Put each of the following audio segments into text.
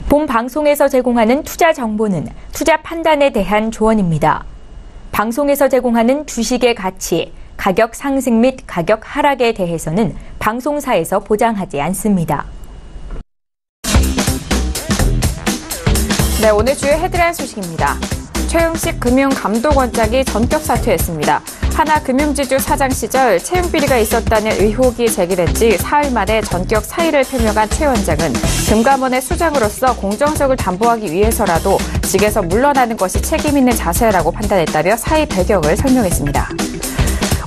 본 방송에서 제공하는 투자 정보는 투자 판단에 대한 조언입니다. 방송에서 제공하는 주식의 가치, 가격 상승 및 가격 하락에 대해서는 방송사에서 보장하지 않습니다. 네, 오늘 주요 헤드라인 소식입니다. 최용식 금융감독원장이 전격 사퇴했습니다. 하나금융지주 사장 시절 채용비리가 있었다는 의혹이 제기된 지 사흘 만에 전격 사의를 표명한 최 원장은 금감원의 수장으로서 공정성을 담보하기 위해서라도 직에서 물러나는 것이 책임 있는 자세라고 판단했다며 사의 배경을 설명했습니다.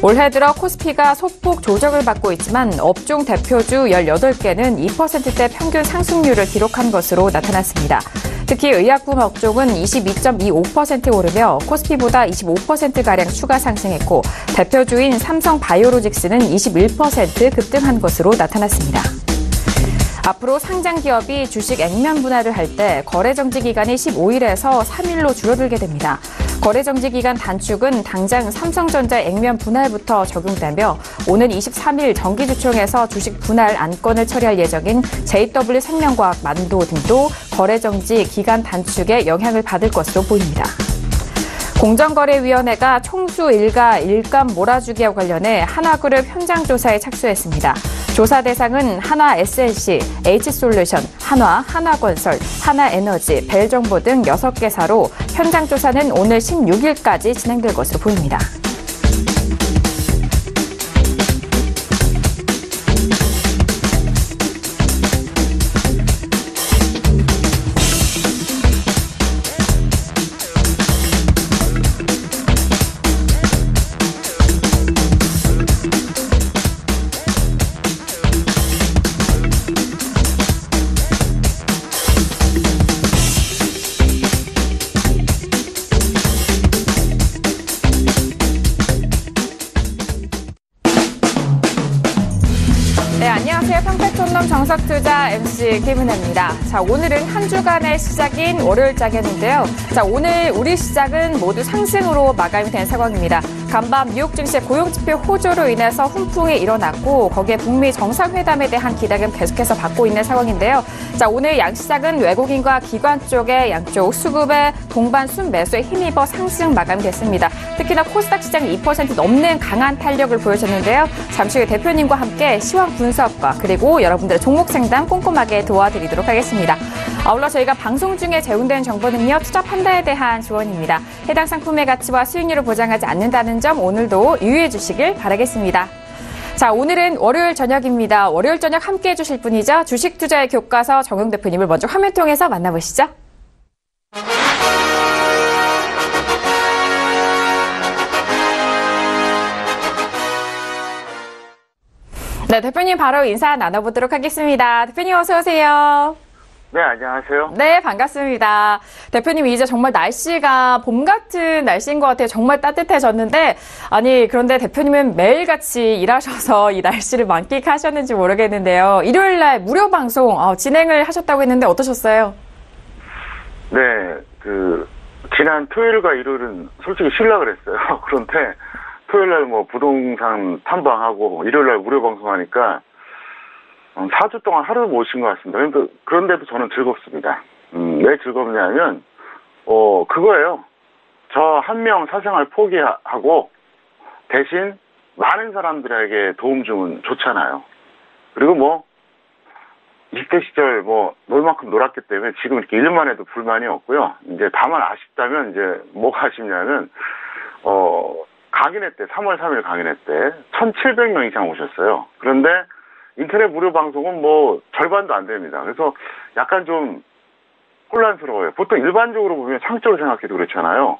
올해 들어 코스피가 소폭 조정을 받고 있지만 업종 대표주 18개는 2%대 평균 상승률을 기록한 것으로 나타났습니다. 특히 의약품 업종은 22.25% 오르며 코스피보다 25%가량 추가 상승했고 대표주인 삼성바이오로직스는 21% 급등한 것으로 나타났습니다. 앞으로 상장기업이 주식 액면 분할을 할 때 거래정지 기간이 15일에서 3일로 줄어들게 됩니다. 거래정지 기간 단축은 당장 삼성전자 액면 분할부터 적용되며 오는 23일 정기주총에서 주식 분할 안건을 처리할 예정인 JW생명과학 만도 등도 거래정지 기간 단축에 영향을 받을 것으로 보입니다. 공정거래위원회가 총수 일가 일감 몰아주기와 관련해 한화그룹 현장조사에 착수했습니다. 조사 대상은 한화SNC, H솔루션, 한화, 한화건설, 하나에너지, 벨정보 등 6개사로 현장 조사는 오늘 16일까지 진행될 것으로 보입니다. 네, 안녕하세요. 평택촌놈 정석투자 MC 김은혜입니다. 자, 오늘은 한 주간의 시작인 월요일장이었는데요. 자, 오늘 우리 시작은 모두 상승으로 마감이 된 상황입니다. 간밤 뉴욕 증시의 고용지표 호조로 인해서 훈풍이 일어났고 거기에 북미 정상회담에 대한 기대감 계속해서 받고 있는 상황인데요. 자, 오늘 양시장은 외국인과 기관 쪽의 양쪽 수급의 동반 순매수에 힘입어 상승 마감됐습니다. 특히나 코스닥 시장이 2% 넘는 강한 탄력을 보여줬는데요. 잠시 후에 대표님과 함께 시황 분석과 그리고 여러분들의 종목 상담 꼼꼼하게 도와드리도록 하겠습니다. 아울러 저희가 방송 중에 제공된 정보는요, 투자 판단에 대한 조언입니다. 해당 상품의 가치와 수익률을 보장하지 않는다는 점 오늘도 유의해 주시길 바라겠습니다. 자, 오늘은 월요일 저녁입니다. 월요일 저녁 함께해 주실 분이죠. 주식 투자의 교과서 정용 대표님을 먼저 화면 통해서 만나보시죠. 네, 대표님 바로 인사 나눠보도록 하겠습니다. 대표님 어서 오세요. 네, 안녕하세요. 네, 반갑습니다. 대표님, 이제 정말 날씨가 봄 같은 날씨인 것 같아요. 정말 따뜻해졌는데, 아니, 그런데 대표님은 매일같이 일하셔서 이 날씨를 만끽하셨는지 모르겠는데요. 일요일 날 무료 방송 진행을 하셨다고 했는데 어떠셨어요? 네, 지난 토요일과 일요일은 솔직히 쉬려고 그랬어요. 그런데 토요일 날 부동산 탐방하고 일요일 날 무료 방송하니까 4주 동안 하루도 못 쉰 것 같습니다. 그런데도 저는 즐겁습니다. 왜 즐겁냐면, 그거예요. 저 한 명 사생활 포기하고 대신 많은 사람들에게 도움 주면 좋잖아요. 그리고 20대 시절 놀 만큼 놀았기 때문에 지금 이렇게 일만 해도 불만이 없고요. 이제 다만 아쉽다면 이제 뭐가 아쉽냐면, 강인회 때, 3월 3일 강인회 때 1,700명 이상 오셨어요. 그런데 인터넷 무료 방송은 절반도 안 됩니다. 그래서 약간 좀 혼란스러워요. 보통 일반적으로 보면 상적으로 생각해도 그렇잖아요.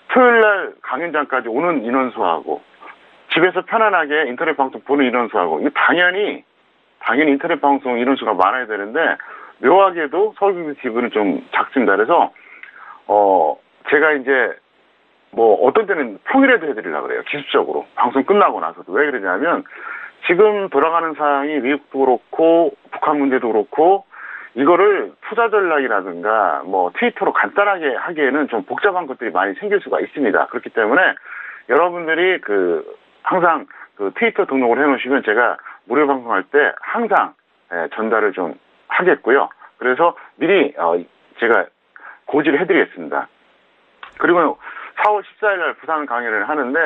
토요일 날 강연장까지 오는 인원수하고 집에서 편안하게 인터넷 방송 보는 인원수하고 이거 당연히 인터넷 방송 인원수가 많아야 되는데 묘하게도 서울 TV는 좀 작습니다. 그래서 제가 이제 어떤 때는 평일에도 해드리려고 그래요. 기습적으로 방송 끝나고 나서도. 왜 그러냐면 지금 돌아가는 상황이 미국도 그렇고 북한 문제도 그렇고 이거를 투자 전략이라든가 뭐 트위터로 간단하게 하기에는 좀 복잡한 것들이 많이 생길 수가 있습니다. 그렇기 때문에 여러분들이 항상 트위터 등록을 해놓으시면 제가 무료 방송할 때 항상 전달을 좀 하겠고요. 그래서 미리 제가 고지를 해드리겠습니다. 그리고 4월 14일 날 부산 강연을 하는데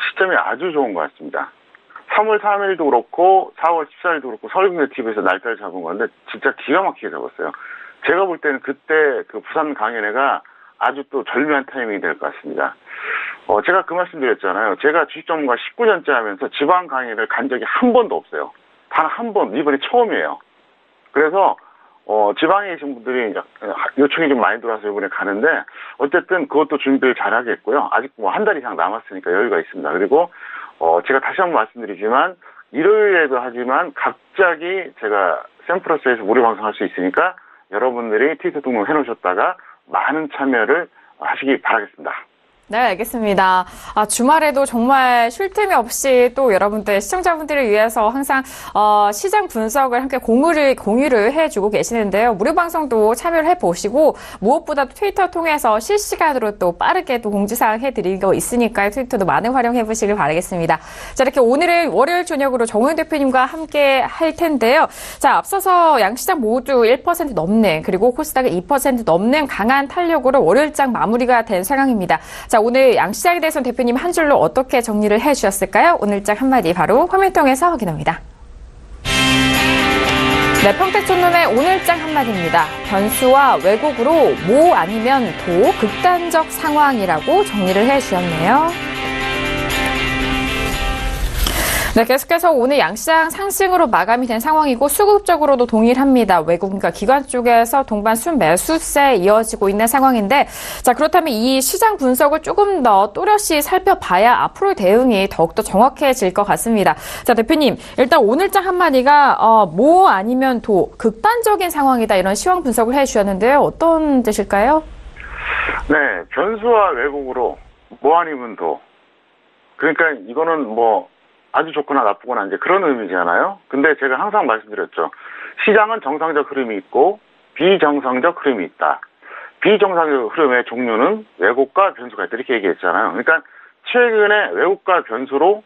시점이 아주 좋은 것 같습니다. 3월 3일도 그렇고 4월 14일도 그렇고 서울국제TV에서 날짜를 잡은 건데 진짜 기가 막히게 잡았어요. 제가 볼 때는 그때 그 부산 강연회가 아주 또 절묘한 타이밍이 될 것 같습니다. 제가 그 말씀 드렸잖아요. 제가 주식 전문가 19년째 하면서 지방 강연을 간 적이 한 번도 없어요. 단 한 번, 이번이 처음이에요. 그래서 지방에 계신 분들이 요청이 좀 많이 들어와서 이번에 가는데 어쨌든 그것도 준비를 잘 하겠고요. 아직 뭐 한 달 이상 남았으니까 여유가 있습니다. 그리고 제가 다시 한번 말씀드리지만 일요일에도 하지만 갑자기 제가 샘플러스에서 무료 방송할 수 있으니까 여러분들이 트위터 등록 해놓으셨다가 많은 참여를 하시기 바라겠습니다. 네, 알겠습니다. 주말에도 정말 쉴 틈이 없이 또 여러분들, 시청자분들을 위해서 항상, 시장 분석을 함께 공유를 해주고 계시는데요. 무료 방송도 참여를 해보시고, 무엇보다도 트위터 통해서 실시간으로 또 빠르게 또 공지사항 해드리고 있으니까요. 트위터도 많은 활용해보시길 바라겠습니다. 자, 이렇게 오늘은 월요일 저녁으로 정우영 대표님과 함께 할 텐데요. 자, 앞서서 양시장 모두 1% 넘는, 그리고 코스닥은 2% 넘는 강한 탄력으로 월요일장 마무리가 된 상황입니다. 자, 오늘 양시장에 대해서는 대표님 한 줄로 어떻게 정리를 해주셨을까요? 오늘장 한마디 바로 화면 통해서 확인합니다. 네, 평택촌론의 오늘장 한마디입니다. 변수와 왜곡으로 모 아니면 도 극단적 상황이라고 정리를 해주셨네요. 네, 계속해서 오늘 양시장 상승으로 마감이 된 상황이고 수급적으로도 동일합니다. 외국인과 기관 쪽에서 동반 순매수세 이어지고 있는 상황인데, 자, 그렇다면 이 시장 분석을 조금 더 또렷이 살펴봐야 앞으로의 대응이 더욱더 정확해질 것 같습니다. 자, 대표님, 일단 오늘장 한마디가 뭐 아니면 도 극단적인 상황이다 이런 시황 분석을 해주셨는데요. 어떤 뜻일까요? 네, 변수와 왜곡으로 뭐 아니면 도. 그러니까 이거는 뭐 아주 좋거나 나쁘거나 이제 그런 의미잖아요. 근데 제가 항상 말씀드렸죠. 시장은 정상적 흐름이 있고 비정상적 흐름이 있다. 비정상적 흐름의 종류는 왜곡과 변수가 있다. 이렇게 얘기했잖아요. 그러니까 최근에 왜곡과 변수로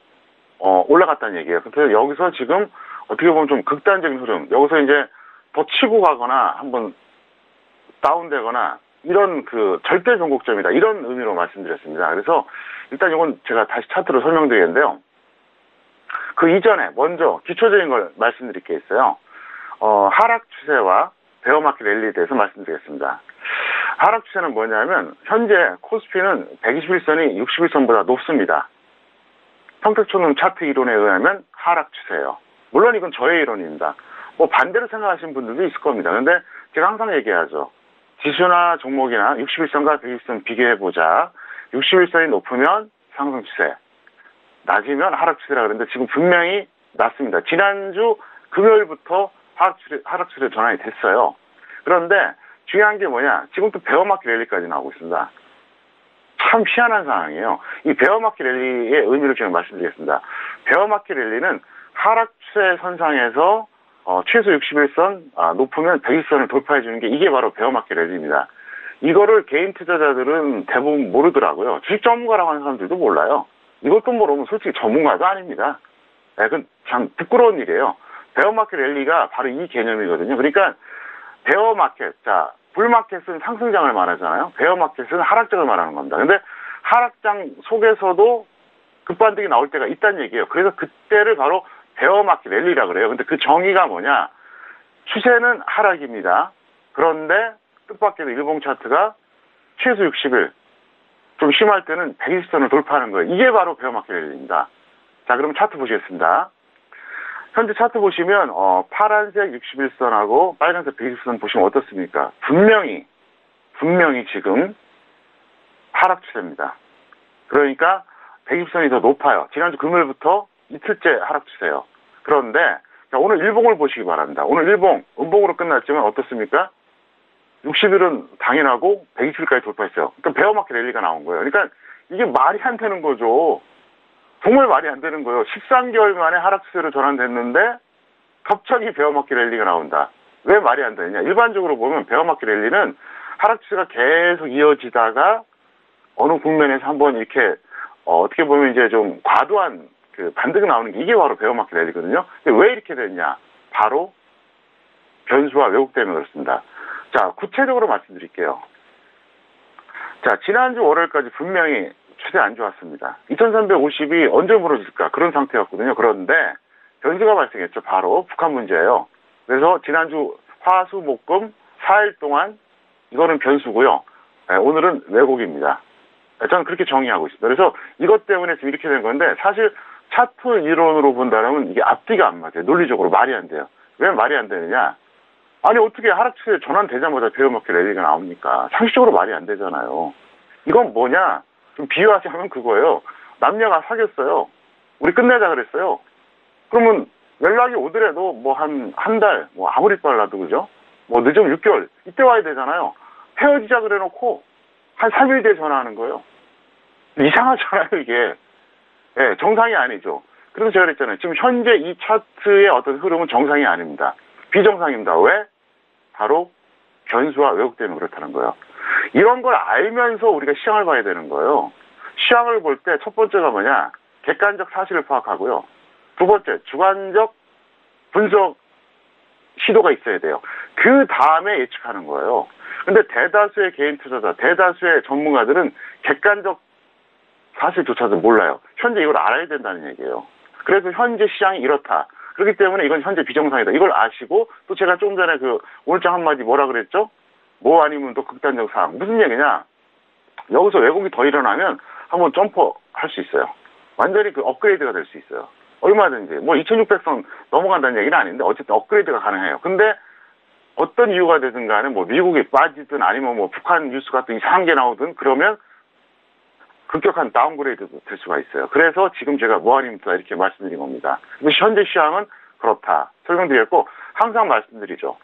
올라갔다는 얘기예요. 그래서 여기서 지금 어떻게 보면 좀 극단적인 흐름. 여기서 이제 더 치고 가거나 한번 다운되거나 이런 절대 변곡점이다. 이런 의미로 말씀드렸습니다. 그래서 일단 이건 제가 다시 차트로 설명드리겠는데요. 그 이전에 먼저 기초적인 걸 말씀드릴 게 있어요. 하락 추세와 베어마켓 랠리에 대해서 말씀드리겠습니다. 하락 추세는 뭐냐면 현재 코스피는 121선이 61선보다 높습니다. 평택촌론 차트 이론에 의하면 하락 추세예요. 물론 이건 저의 이론입니다. 뭐 반대로 생각하시는 분들도 있을 겁니다. 그런데 제가 항상 얘기하죠. 지수나 종목이나 61선과 120선 비교해보자. 61선이 높으면 상승 추세. 낮으면 하락 추세라 그랬는데 지금 분명히 낮습니다. 지난주 금요일부터 하락 추세 전환이 됐어요. 그런데 중요한 게 뭐냐? 지금 또 베어마켓 랠리까지 나오고 있습니다. 참 희한한 상황이에요. 이 베어마켓 랠리의 의미를 제가 말씀드리겠습니다. 베어마켓 랠리는 하락 추세 선상에서 최소 61선, 높으면 120선을 돌파해 주는 게 이게 바로 베어마켓 랠리입니다. 이거를 개인 투자자들은 대부분 모르더라고요. 주식 전문가라고 하는 사람들도 몰라요. 이것도 모르면 솔직히 전문가도 아닙니다. 네, 그건 참 부끄러운 일이에요. 베어마켓 랠리가 바로 이 개념이거든요. 그러니까 베어마켓, 자, 불마켓은 상승장을 말하잖아요. 베어마켓은 하락장을 말하는 겁니다. 근데 하락장 속에서도 급반등이 나올 때가 있다는 얘기예요. 그래서 그때를 바로 베어마켓 랠리라 그래요. 근데 그 정의가 뭐냐? 추세는 하락입니다. 그런데 뜻밖에도 일봉 차트가 최소 60일, 좀 심할 때는 120선을 돌파하는 거예요. 이게 바로 베어마켓 랠리입니다. 자, 그럼 차트 보시겠습니다. 현재 차트 보시면 파란색 61선하고 빨간색 120선 보시면 어떻습니까? 분명히 지금 하락 추세입니다. 그러니까 120선이 더 높아요. 지난주 금요일부터 이틀째 하락 추세예요. 그런데 자, 오늘 일봉을 보시기 바랍니다. 오늘 일봉 음봉으로 끝났지만 어떻습니까? 60일은 당연하고 120일까지 돌파했어요. 그러니까 베어마켓 랠리가 나온 거예요. 그러니까 이게 말이 안 되는 거죠. 정말 말이 안 되는 거예요. 13개월 만에 하락 추세로 전환됐는데 갑자기 베어마켓 랠리가 나온다. 왜 말이 안 되느냐. 일반적으로 보면 베어마켓 랠리는 하락 추세가 계속 이어지다가 어느 국면에서 한번 이렇게 어떻게 보면 이제 좀 과도한 그 반등이 나오는 게 이게 바로 베어마켓 랠리거든요. 근데 왜 이렇게 됐냐. 바로 변수와 왜곡 때문에 그렇습니다. 자, 구체적으로 말씀드릴게요. 자, 지난주 월요일까지 분명히 추세 안 좋았습니다. 2350이 언제 무너질까 그런 상태였거든요. 그런데 변수가 발생했죠. 바로 북한 문제예요. 그래서 지난주 화, 수, 목, 금 4일 동안 이거는 변수고요. 오늘은 왜곡입니다. 저는 그렇게 정의하고 있습니다. 그래서 이것 때문에 지금 이렇게 된 건데 사실 차트 이론으로 본다면 이게 앞뒤가 안 맞아요. 논리적으로 말이 안 돼요. 왜 말이 안 되느냐? 아니 어떻게 하락 추세 전환되자마자 베어마켓 랠리가 나옵니까? 상식적으로 말이 안 되잖아요. 이건 뭐냐? 좀 비유하자면 그거예요. 남녀가 사귀었어요. 우리 끝내자 그랬어요. 그러면 연락이 오더라도 뭐 한 달, 뭐 아무리 빨라도 그죠? 뭐 늦으면 6개월 이때 와야 되잖아요. 헤어지자 그래놓고 한 3일 뒤에 전화하는 거예요. 이상하잖아요 이게. 예, 정상이 아니죠. 그래서 제가 그랬잖아요. 지금 현재 이 차트의 어떤 흐름은 정상이 아닙니다. 비정상입니다. 왜? 바로 변수와 왜곡 때문에 그렇다는 거예요. 이런 걸 알면서 우리가 시황을 봐야 되는 거예요. 시황을 볼 때 첫 번째가 뭐냐? 객관적 사실을 파악하고요. 두 번째, 주관적 분석 시도가 있어야 돼요. 그 다음에 예측하는 거예요. 근데 대다수의 개인 투자자, 대다수의 전문가들은 객관적 사실조차도 몰라요. 현재 이걸 알아야 된다는 얘기예요. 그래서 현재 시장이 이렇다. 그렇기 때문에 이건 현재 비정상이다. 이걸 아시고 또 제가 조금 전에 그 오늘장 한마디 뭐라 그랬죠? 뭐 아니면 또 극단적 상황. 무슨 얘기냐? 여기서 왜곡이 더 일어나면 한번 점퍼 할 수 있어요. 완전히 그 업그레이드가 될 수 있어요. 얼마든지. 뭐 2600선 넘어간다는 얘기는 아닌데 어쨌든 업그레이드가 가능해요. 근데 어떤 이유가 되든 간에 뭐 미국이 빠지든 아니면 뭐 북한 뉴스 같은 이상한 게 나오든 그러면 급격한 다운그레이드도 될 수가 있어요. 그래서 지금 제가 뭐아닙니까 이렇게 말씀드린 겁니다. 현재 시황은 그렇다. 설명드렸고 항상 말씀드리죠.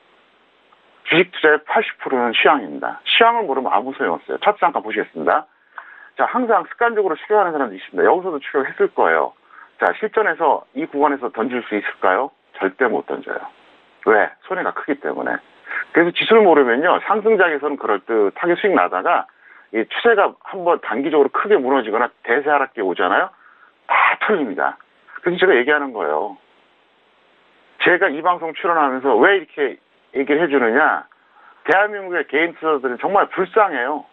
주식 투자의 80%는 시황입니다. 시황을 모르면 아무 소용없어요. 차트 잠깐 보시겠습니다. 자, 항상 습관적으로 추격하는 사람도 있습니다. 여기서도 추격했을 거예요. 자, 실전에서 이 구간에서 던질 수 있을까요? 절대 못 던져요. 왜? 손해가 크기 때문에. 그래서 지수를 모르면요. 상승장에서는 그럴듯하게 수익 나다가 이 추세가 한번 단기적으로 크게 무너지거나 대세 하락기 오잖아요. 다 털립니다. 그래서 제가 얘기하는 거예요. 제가 이 방송 출연하면서 왜 이렇게 얘기를 해주느냐. 대한민국의 개인 투자자들은 정말 불쌍해요.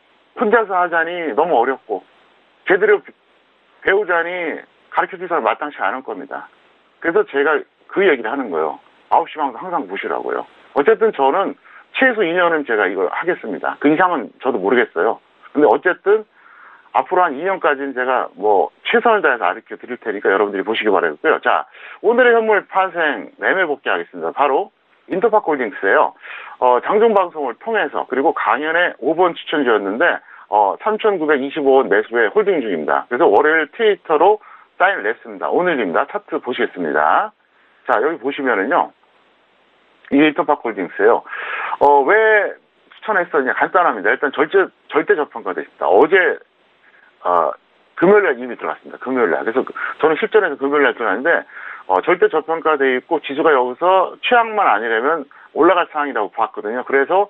혼자서 하자니 너무 어렵고 제대로 배우자니 가르쳐줄 사람 마땅치 않을 겁니다. 그래서 제가 그 얘기를 하는 거예요. 9시 방송 항상 보시라고요. 어쨌든 저는 최소 2년은 제가 이걸 하겠습니다. 그 이상은 저도 모르겠어요. 근데 어쨌든 앞으로 한 2년까지는 제가 뭐 최선을 다해서 가르쳐 드릴 테니까 여러분들이 보시기 바라겠고요. 자, 오늘의 현물 파생 매매 복귀하겠습니다. 바로 인터파크홀딩스예요. 장중 방송을 통해서 그리고 강연의 5번 추천주였는데 3,925원 매수에 홀딩 중입니다. 그래서 월요일 트위터로 사인을 냈습니다. 오늘입니다. 차트 보시겠습니다. 자, 여기 보시면은요. 이 인터파크홀딩스예요. 왜 추천했었냐? 간단합니다. 일단 절대 저평가돼 있습니다. 어제 금요일날 이미 들어갔습니다. 금요일날. 그래서 저는 실전에서 금요일날 들어갔는데 절대 저평가돼 있고 지수가 여기서 최악만 아니라면 올라갈 상황이라고 봤거든요. 그래서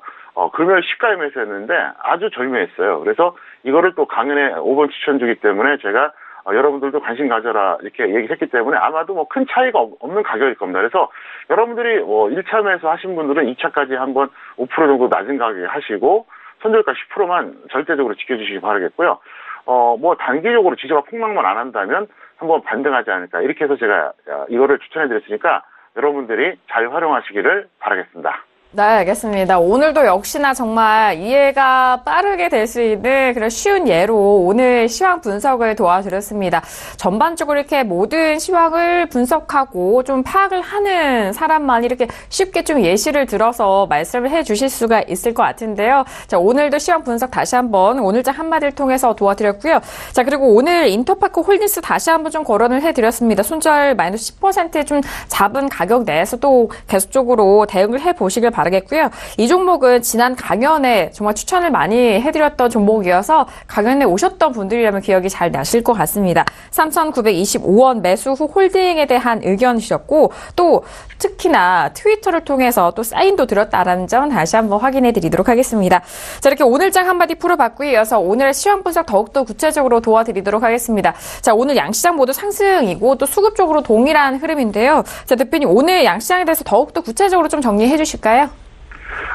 금요일 시가에 매수했는데 아주 절묘했어요. 그래서 이거를 또 강연에 5번 추천주기 때문에 제가 여러분들도 관심 가져라 이렇게 얘기를 했기 때문에 아마도 뭐 큰 차이가 없는 가격일 겁니다. 그래서 여러분들이 뭐 1차 매수 하신 분들은 2차까지 한번 5% 정도 낮은 가격에 하시고 손절가 10%만 절대적으로 지켜주시기 바라겠고요. 뭐 단기적으로 지수가 폭락만 안 한다면 한번 반등하지 않을까 이렇게 해서 제가 이거를 추천해 드렸으니까 여러분들이 잘 활용하시기를 바라겠습니다. 네, 알겠습니다. 오늘도 역시나 정말 이해가 빠르게 될 수 있는 그런 쉬운 예로 오늘 시황 분석을 도와드렸습니다. 전반적으로 이렇게 모든 시황을 분석하고 좀 파악을 하는 사람만 이렇게 쉽게 좀 예시를 들어서 말씀을 해 주실 수가 있을 것 같은데요. 자, 오늘도 시황 분석 다시 한번 오늘장 한마디를 통해서 도와드렸고요. 자, 그리고 오늘 인터파크 홀딩스 다시 한번 좀 거론을 해드렸습니다. 손절 마이너스 10% 좀 잡은 가격 내에서 또 계속적으로 대응을 해 보시길 바랍니다. 바라겠고요. 이 종목은 지난 강연에 정말 추천을 많이 해드렸던 종목이어서 강연에 오셨던 분들이라면 기억이 잘 나실 것 같습니다. 3,925원 매수 후 홀딩에 대한 의견 주셨고 또 특히나 트위터를 통해서 또 사인도 드렸다라는 점 다시 한번 확인해 드리도록 하겠습니다. 자, 이렇게 오늘장 한마디 풀어봤고요. 이어서 오늘의 시황 분석 더욱더 구체적으로 도와드리도록 하겠습니다. 자, 오늘 양시장 모두 상승이고 또 수급 쪽으로 동일한 흐름인데요. 자, 대표님 오늘 양시장에 대해서 더욱더 구체적으로 좀 정리해 주실까요?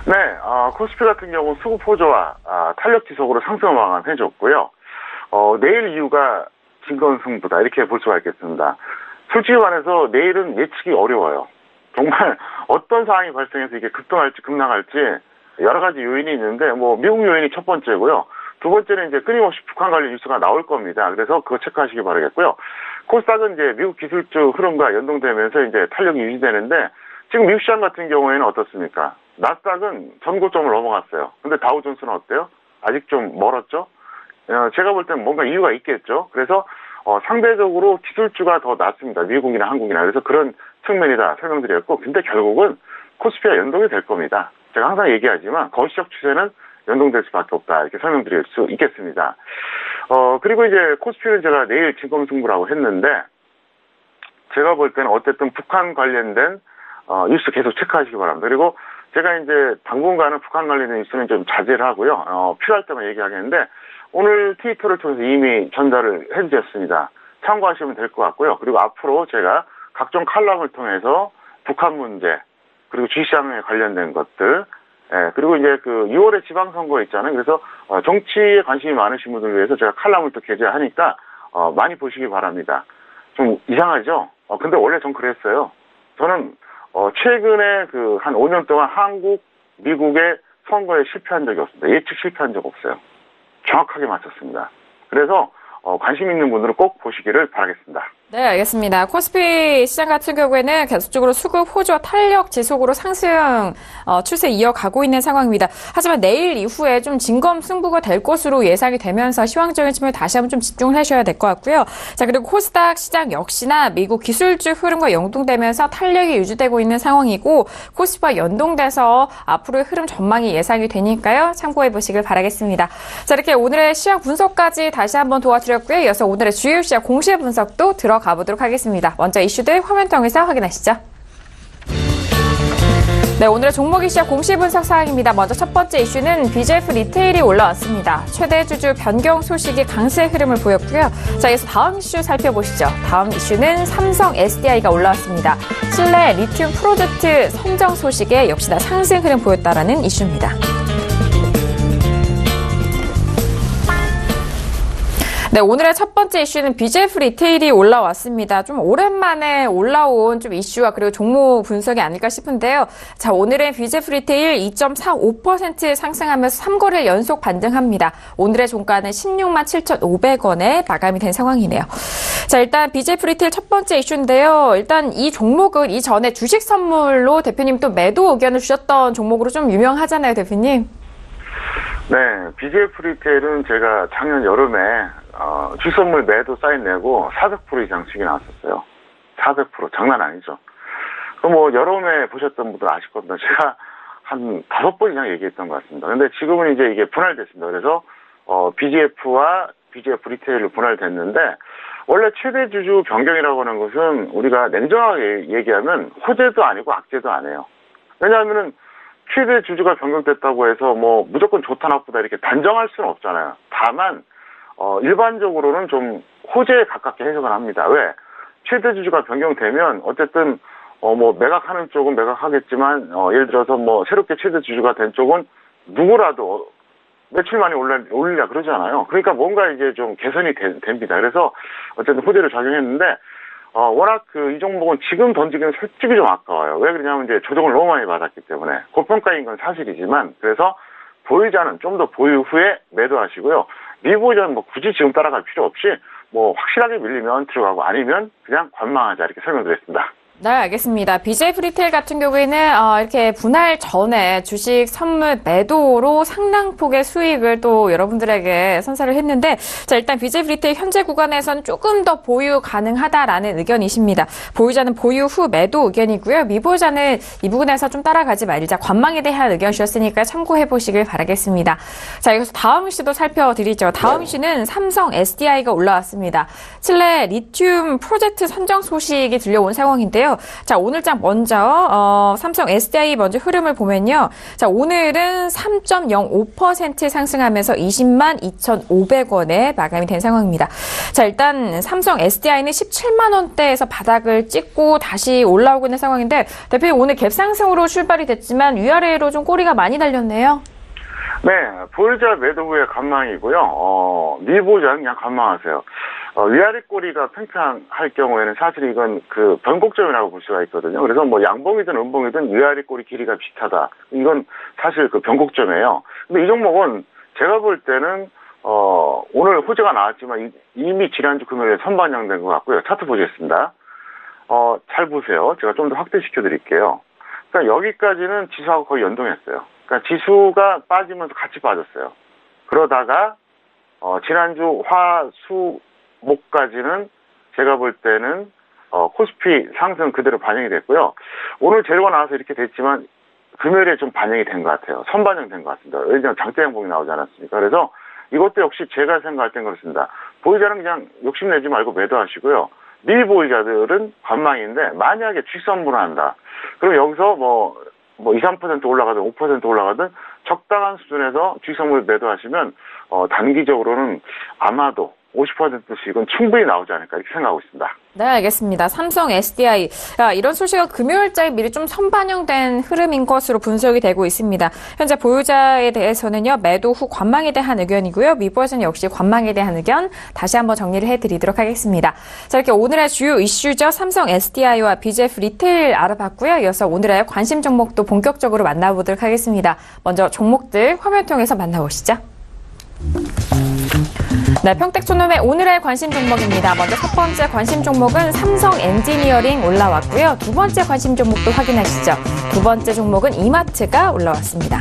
네, 코스피 같은 경우 수급 호조와 탄력 지속으로 상승을 마감해줬고요. 내일 이유가 진검승부다 이렇게 볼 수가 있겠습니다. 솔직히 말해서 내일은 예측이 어려워요. 정말 어떤 상황이 발생해서 이게 급등할지 급락할지 여러 가지 요인이 있는데 뭐 미국 요인이 첫 번째고요. 두 번째는 이제 끊임없이 북한 관련 뉴스가 나올 겁니다. 그래서 그거 체크하시기 바라겠고요. 코스닥은 이제 미국 기술주 흐름과 연동되면서 이제 탄력이 유지되는데 지금 미국 시장 같은 경우에는 어떻습니까? 나스닥은 전고점을 넘어갔어요. 근데 다우존스는 어때요? 아직 좀 멀었죠? 제가 볼 때는 뭔가 이유가 있겠죠. 그래서 상대적으로 기술주가 더 낫습니다. 미국이나 한국이나. 그래서 그런 측면이다 설명드렸고, 근데 결국은 코스피와 연동이 될 겁니다. 제가 항상 얘기하지만 거시적 추세는 연동될 수밖에 없다 이렇게 설명드릴 수 있겠습니다. 그리고 이제 코스피는 제가 내일 진검승부라고 했는데 제가 볼 때는 어쨌든 북한 관련된 뉴스 계속 체크하시기 바랍니다. 그리고 제가 이제 당분간은 북한 관련된 뉴스는 좀 자제를 하고요. 필요할 때만 얘기하겠는데 오늘 트위터를 통해서 이미 전달을 해주셨습니다. 참고하시면 될 것 같고요. 그리고 앞으로 제가 각종 칼럼을 통해서 북한 문제 그리고 주식시장에 관련된 것들 그리고 이제 그 6월에 지방선거 있잖아요. 그래서 정치에 관심이 많으신 분들을 위해서 제가 칼럼을 또 게재하니까 많이 보시기 바랍니다. 좀 이상하죠? 근데 원래 전 그랬어요. 저는 최근에 그 한 5년 동안 한국, 미국의 선거에 실패한 적이 없습니다. 예측 실패한 적 없어요. 정확하게 맞췄습니다. 그래서 관심 있는 분들은 꼭 보시기를 바라겠습니다. 네, 알겠습니다. 코스피 시장 같은 경우에는 계속적으로 수급 호조와 탄력 지속으로 상승 추세 이어가고 있는 상황입니다. 하지만 내일 이후에 좀 진검승부가 될 것으로 예상이 되면서 시황적인 측면에 다시 한번 좀 집중을 하셔야 될 것 같고요. 자, 그리고 코스닥 시장 역시나 미국 기술주 흐름과 연동되면서 탄력이 유지되고 있는 상황이고 코스피와 연동돼서 앞으로의 흐름 전망이 예상이 되니까요. 참고해 보시길 바라겠습니다. 자, 이렇게 오늘의 시황 분석까지 다시 한번 도와드렸고요. 이어서 오늘의 주요 시장 공시 분석도 가보도록 하겠습니다. 먼저 이슈들 화면 통해서 확인하시죠. 네, 오늘의 종목 이슈 공시 분석 사항입니다. 먼저 첫 번째 이슈는 BJF 리테일이 올라왔습니다. 최대 주주 변경 소식이 강세 흐름을 보였고요. 자, 이어서 다음 이슈 살펴보시죠. 다음 이슈는 삼성 SDI가 올라왔습니다. 실내 리튬 프로젝트 선정 소식에 역시나 상승 흐름 보였다라는 이슈입니다. 네, 오늘의 첫 번째 이슈는 BJF 리테일이 올라왔습니다. 좀 오랜만에 올라온 좀 이슈와 그리고 종목 분석이 아닐까 싶은데요. 자, 오늘의 BJF 리테일 2.45% 상승하면서 3거래일 연속 반등합니다. 오늘의 종가는 16만 7,500원에 마감이 된 상황이네요. 자, 일단 BJF 리테일 첫 번째 이슈인데요. 일단 이 종목은 이전에 주식 선물로 대표님 또 매도 의견을 주셨던 종목으로 좀 유명하잖아요, 대표님. 네, BJF 리테일은 제가 작년 여름에 주선물 매도 사인 내고 400% 이상 수익이 나왔었어요. 400% 장난 아니죠. 뭐 여름에 보셨던 분들 아실 겁니다. 제가 한 5번 이상 얘기했던 것 같습니다. 근데 지금은 이제 이게 분할됐습니다. 그래서 BJF와 BJF 리테일로 분할됐는데 원래 최대 주주 변경이라고 하는 것은 우리가 냉정하게 얘기하면 호재도 아니고 악재도 아니에요. 왜냐하면은 최대 주주가 변경됐다고 해서 뭐 무조건 좋다 나쁘다 이렇게 단정할 수는 없잖아요. 다만 일반적으로는 좀 호재에 가깝게 해석을 합니다. 왜? 최대 주주가 변경되면 어쨌든 뭐 매각하는 쪽은 매각하겠지만 예를 들어서 뭐 새롭게 최대 주주가 된 쪽은 누구라도 매출 많이 올리려 그러잖아요. 그러니까 뭔가 이제 좀 개선이 됩니다. 그래서 어쨌든 호재를 작용했는데 워낙 이 종목은 지금 던지기는 솔직히 좀 아까워요. 왜 그러냐면 이제 조정을 너무 많이 받았기 때문에 고평가인 건 사실이지만 그래서 보유지 않은 좀 더 보유 후에 매도하시고요. 미보유자는 뭐 굳이 지금 따라갈 필요 없이 뭐 확실하게 밀리면 들어가고 아니면 그냥 관망하자 이렇게 설명드렸습니다. 네, 알겠습니다. BJ 프리테일 같은 경우에는 이렇게 분할 전에 주식 선물 매도로 상당폭의 수익을 또 여러분들에게 선사를 했는데, 자, 일단 BJ 프리테일 현재 구간에선 조금 더 보유 가능하다라는 의견이십니다. 보유자는 보유 후 매도 의견이고요. 미보유자는 이 부분에서 좀 따라가지 말자, 관망에 대한 의견 주셨으니까 참고해 보시길 바라겠습니다. 자, 여기서 다음 이슈도 살펴드리죠. 다음 이슈는 삼성 SDI가 올라왔습니다. 칠레 리튬 프로젝트 선정 소식이 들려온 상황인데요. 자, 오늘장 먼저 삼성 SDI 먼저 흐름을 보면요. 자, 오늘은 3.05% 상승하면서 20만 2,500원에 마감이 된 상황입니다. 자, 일단 삼성 SDI는 17만 원대에서 바닥을 찍고 다시 올라오고 있는 상황인데, 대표님 오늘 갭상승으로 출발이 됐지만 위아래로 좀 꼬리가 많이 달렸네요. 네, 보유자 매도 후에 관망이고요. 미보유자는 그냥 관망하세요. 위아래 꼬리가 팽팽할 경우에는 사실 이건 그 변곡점이라고 볼 수가 있거든요. 그래서 뭐 양봉이든 음봉이든 위아래 꼬리 길이가 비슷하다. 이건 사실 그 변곡점이에요. 근데 이 종목은 제가 볼 때는 오늘 호재가 나왔지만 이미 지난주 금요일에 선반영된 것 같고요. 차트 보시겠습니다. 잘 보세요. 제가 좀 더 확대시켜 드릴게요. 그러니까 여기까지는 지수하고 거의 연동했어요. 그러니까 지수가 빠지면서 같이 빠졌어요. 그러다가 지난주 화, 수, 목까지는 제가 볼 때는 코스피 상승 그대로 반영이 됐고요. 오늘 재료가 나와서 이렇게 됐지만 금요일에 좀 반영이 된 것 같아요. 선반영된 것 같습니다. 왜냐하면 장대 양봉이 나오지 않았습니까? 그래서 이것도 역시 제가 생각할 땐 그렇습니다. 보유자는 그냥 욕심내지 말고 매도하시고요. 미보유자들은 관망인데 만약에 주식 선물을 한다. 그럼 여기서 뭐 2, 3% 올라가든 5% 올라가든 적당한 수준에서 주식 선물 매도하시면 단기적으로는 아마도 50%씩은 충분히 나오지 않을까 이렇게 생각하고 있습니다. 네, 알겠습니다. 삼성 SDI. 이런 소식은 금요일자에 미리 좀 선반영된 흐름인 것으로 분석이 되고 있습니다. 현재 보유자에 대해서는요, 매도 후 관망에 대한 의견이고요. 미보유자는 역시 관망에 대한 의견 다시 한번 정리를 해드리도록 하겠습니다. 자, 이렇게 오늘의 주요 이슈죠. 삼성 SDI와 BJF 리테일 알아봤고요. 이어서 오늘의 관심 종목도 본격적으로 만나보도록 하겠습니다. 먼저 종목들 화면 통해서 만나보시죠. 네, 평택촌놈의 오늘의 관심 종목입니다. 먼저 첫 번째 관심 종목은 삼성 엔지니어링 올라왔고요. 두 번째 관심 종목도 확인하시죠. 두 번째 종목은 이마트가 올라왔습니다.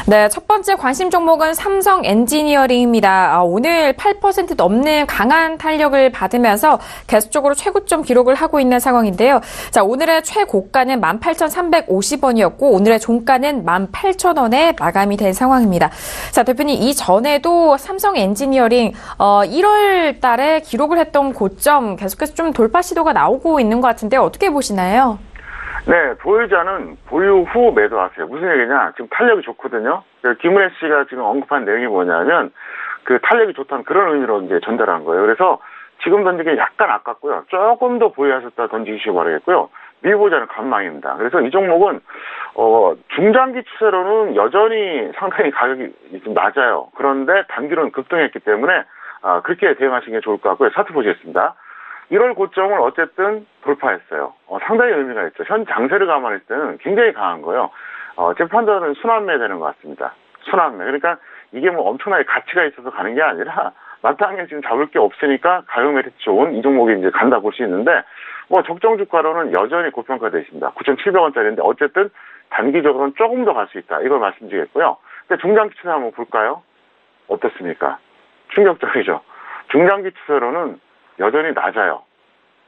네, 첫 번째 관심 종목은 삼성 엔지니어링입니다. 오늘 8% 넘는 강한 탄력을 받으면서 계속적으로 최고점 기록을 하고 있는 상황인데요. 자, 오늘의 최고가는 18,350원이었고 오늘의 종가는 18,000원에 마감이 된 상황입니다. 자, 대표님 이전에도 삼성 엔지니어링 1월 달에 기록을 했던 고점 계속해서 좀 돌파 시도가 나오고 있는 것 같은데 어떻게 보시나요? 네, 보유자는 보유 후 매도하세요. 무슨 얘기냐? 지금 탄력이 좋거든요. 김은혜 씨가 지금 언급한 내용이 뭐냐면 그 탄력이 좋다는 그런 의미로 이제 전달한 거예요. 그래서 지금 던지기 약간 아깝고요. 조금 더 보유하셨다 던지시기 바라겠고요. 미보유자는 관망입니다. 그래서 이 종목은 중장기 추세로는 여전히 상당히 가격이 좀 낮아요. 그런데 단기로는 급등했기 때문에 그렇게 대응하시는 게 좋을 것 같고요. 차트 보시겠습니다. 1월 고점을 어쨌든 돌파했어요. 상당히 의미가 있죠. 현 장세를 감안했을 때는 굉장히 강한 거예요. 제 판단은 순환매 되는 것 같습니다. 순환매. 그러니까 이게 뭐 엄청나게 가치가 있어서 가는 게 아니라 마땅하게 지금 잡을 게 없으니까 가격 메리트 좋은 이 종목이 이제 간다 볼 수 있는데 뭐 적정 주가로는 여전히 고평가되어 있습니다. 9,700원짜리인데 어쨌든 단기적으로는 조금 더 갈 수 있다. 이걸 말씀드리겠고요. 근데 중장기 추세 한번 볼까요? 어떻습니까? 충격적이죠. 중장기 추세로는 여전히 낮아요.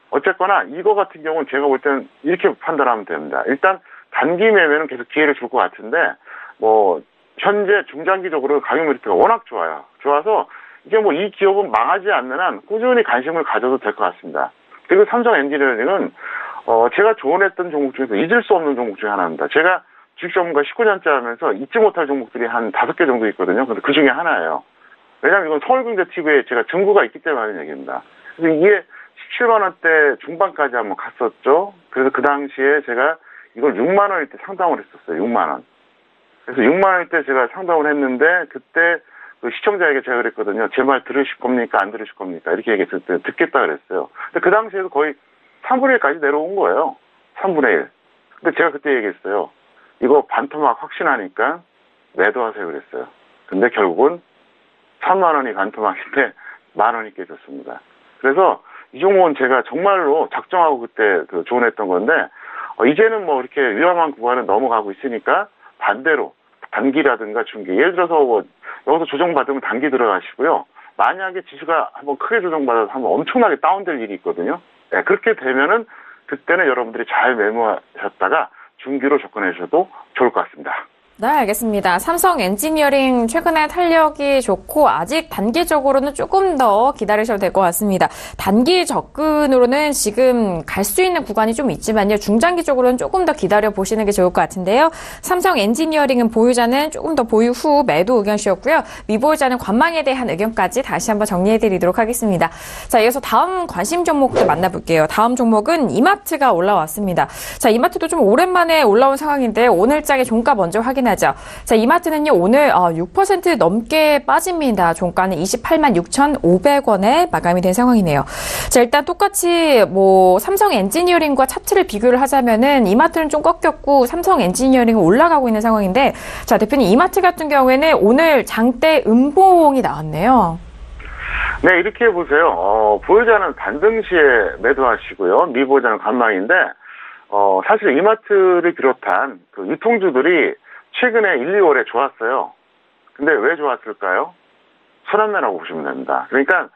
어쨌거나 이거 같은 경우는 제가 볼 때는 이렇게 판단하면 됩니다. 일단 단기 매매는 계속 기회를 줄 것 같은데 뭐 현재 중장기적으로 가격 메리트가 워낙 좋아요. 좋아서 이게 뭐 이 기업은 망하지 않는 한 꾸준히 관심을 가져도 될 것 같습니다. 그리고 삼성 엔지니어링은 제가 조언했던 종목 중에서 잊을 수 없는 종목 중에 하나입니다. 제가 주식 전문가 19년째 하면서 잊지 못할 종목들이 한 5개 정도 있거든요. 근데 그 중에 하나예요. 왜냐하면 이건 서울경제TV에 제가 증거가 있기 때문에 하는 얘기입니다. 그래서 이게 17만 원대 중반까지 한번 갔었죠. 그래서 그 당시에 제가 이걸 6만 원일 때 상담을 했었어요. 6만 원. 그래서 6만 원일 때 제가 상담을 했는데 그때 그 시청자에게 제가 그랬거든요. 제 말 들으실 겁니까? 안 들으실 겁니까? 이렇게 얘기했을 때 듣겠다 그랬어요. 근데 그 당시에도 거의 3분의 1까지 내려온 거예요. 3분의 1. 근데 제가 그때 얘기했어요. 이거 반토막 확신하니까 매도하세요 그랬어요. 근데 결국은 3만 원이 반토막인데 만 원이 깨졌습니다. 그래서 이 종목은 제가 정말로 작정하고 그때 조언했던 건데, 이제는 뭐 이렇게 위험한 구간은 넘어가고 있으니까 반대로 단기라든가 중기, 예를 들어서 뭐 여기서 조정받으면 단기 들어가시고요. 만약에 지수가 한번 크게 조정받아서 한번 엄청나게 다운될 일이 있거든요. 네, 그렇게 되면은 그때는 여러분들이 잘 매수하셨다가 중기로 접근해 주셔도 좋을 것 같습니다. 네, 알겠습니다. 삼성 엔지니어링 최근에 탄력이 좋고 아직 단기적으로는 조금 더 기다리셔도 될 것 같습니다. 단기 접근으로는 지금 갈 수 있는 구간이 좀 있지만요. 중장기적으로는 조금 더 기다려 보시는 게 좋을 것 같은데요. 삼성 엔지니어링은 보유자는 조금 더 보유 후 매도 의견 주셨고요. 미보유자는 관망에 대한 의견까지 다시 한번 정리해 드리도록 하겠습니다. 자, 이어서 다음 관심 종목도 만나볼게요. 다음 종목은 이마트가 올라왔습니다. 자, 이마트도 좀 오랜만에 올라온 상황인데 오늘장의 종가 먼저 확인하죠. 자, 이마트는요, 오늘 6% 넘게 빠집니다. 종가는 28만 6,500원에 마감이 된 상황이네요. 자, 일단 똑같이 뭐 삼성 엔지니어링과 차트를 비교를 하자면은 이마트는 좀 꺾였고 삼성 엔지니어링은 올라가고 있는 상황인데, 자, 대표님, 이마트 같은 경우에는 오늘 장대 음봉이 나왔네요. 네, 이렇게 보세요. 보유자는 반등 시에 매도하시고요. 미보유자는 관망인데, 사실 이마트를 비롯한 유통주들이 최근에 1, 2월에 좋았어요. 근데 왜 좋았을까요? 순환매라고 보시면 됩니다. 그러니까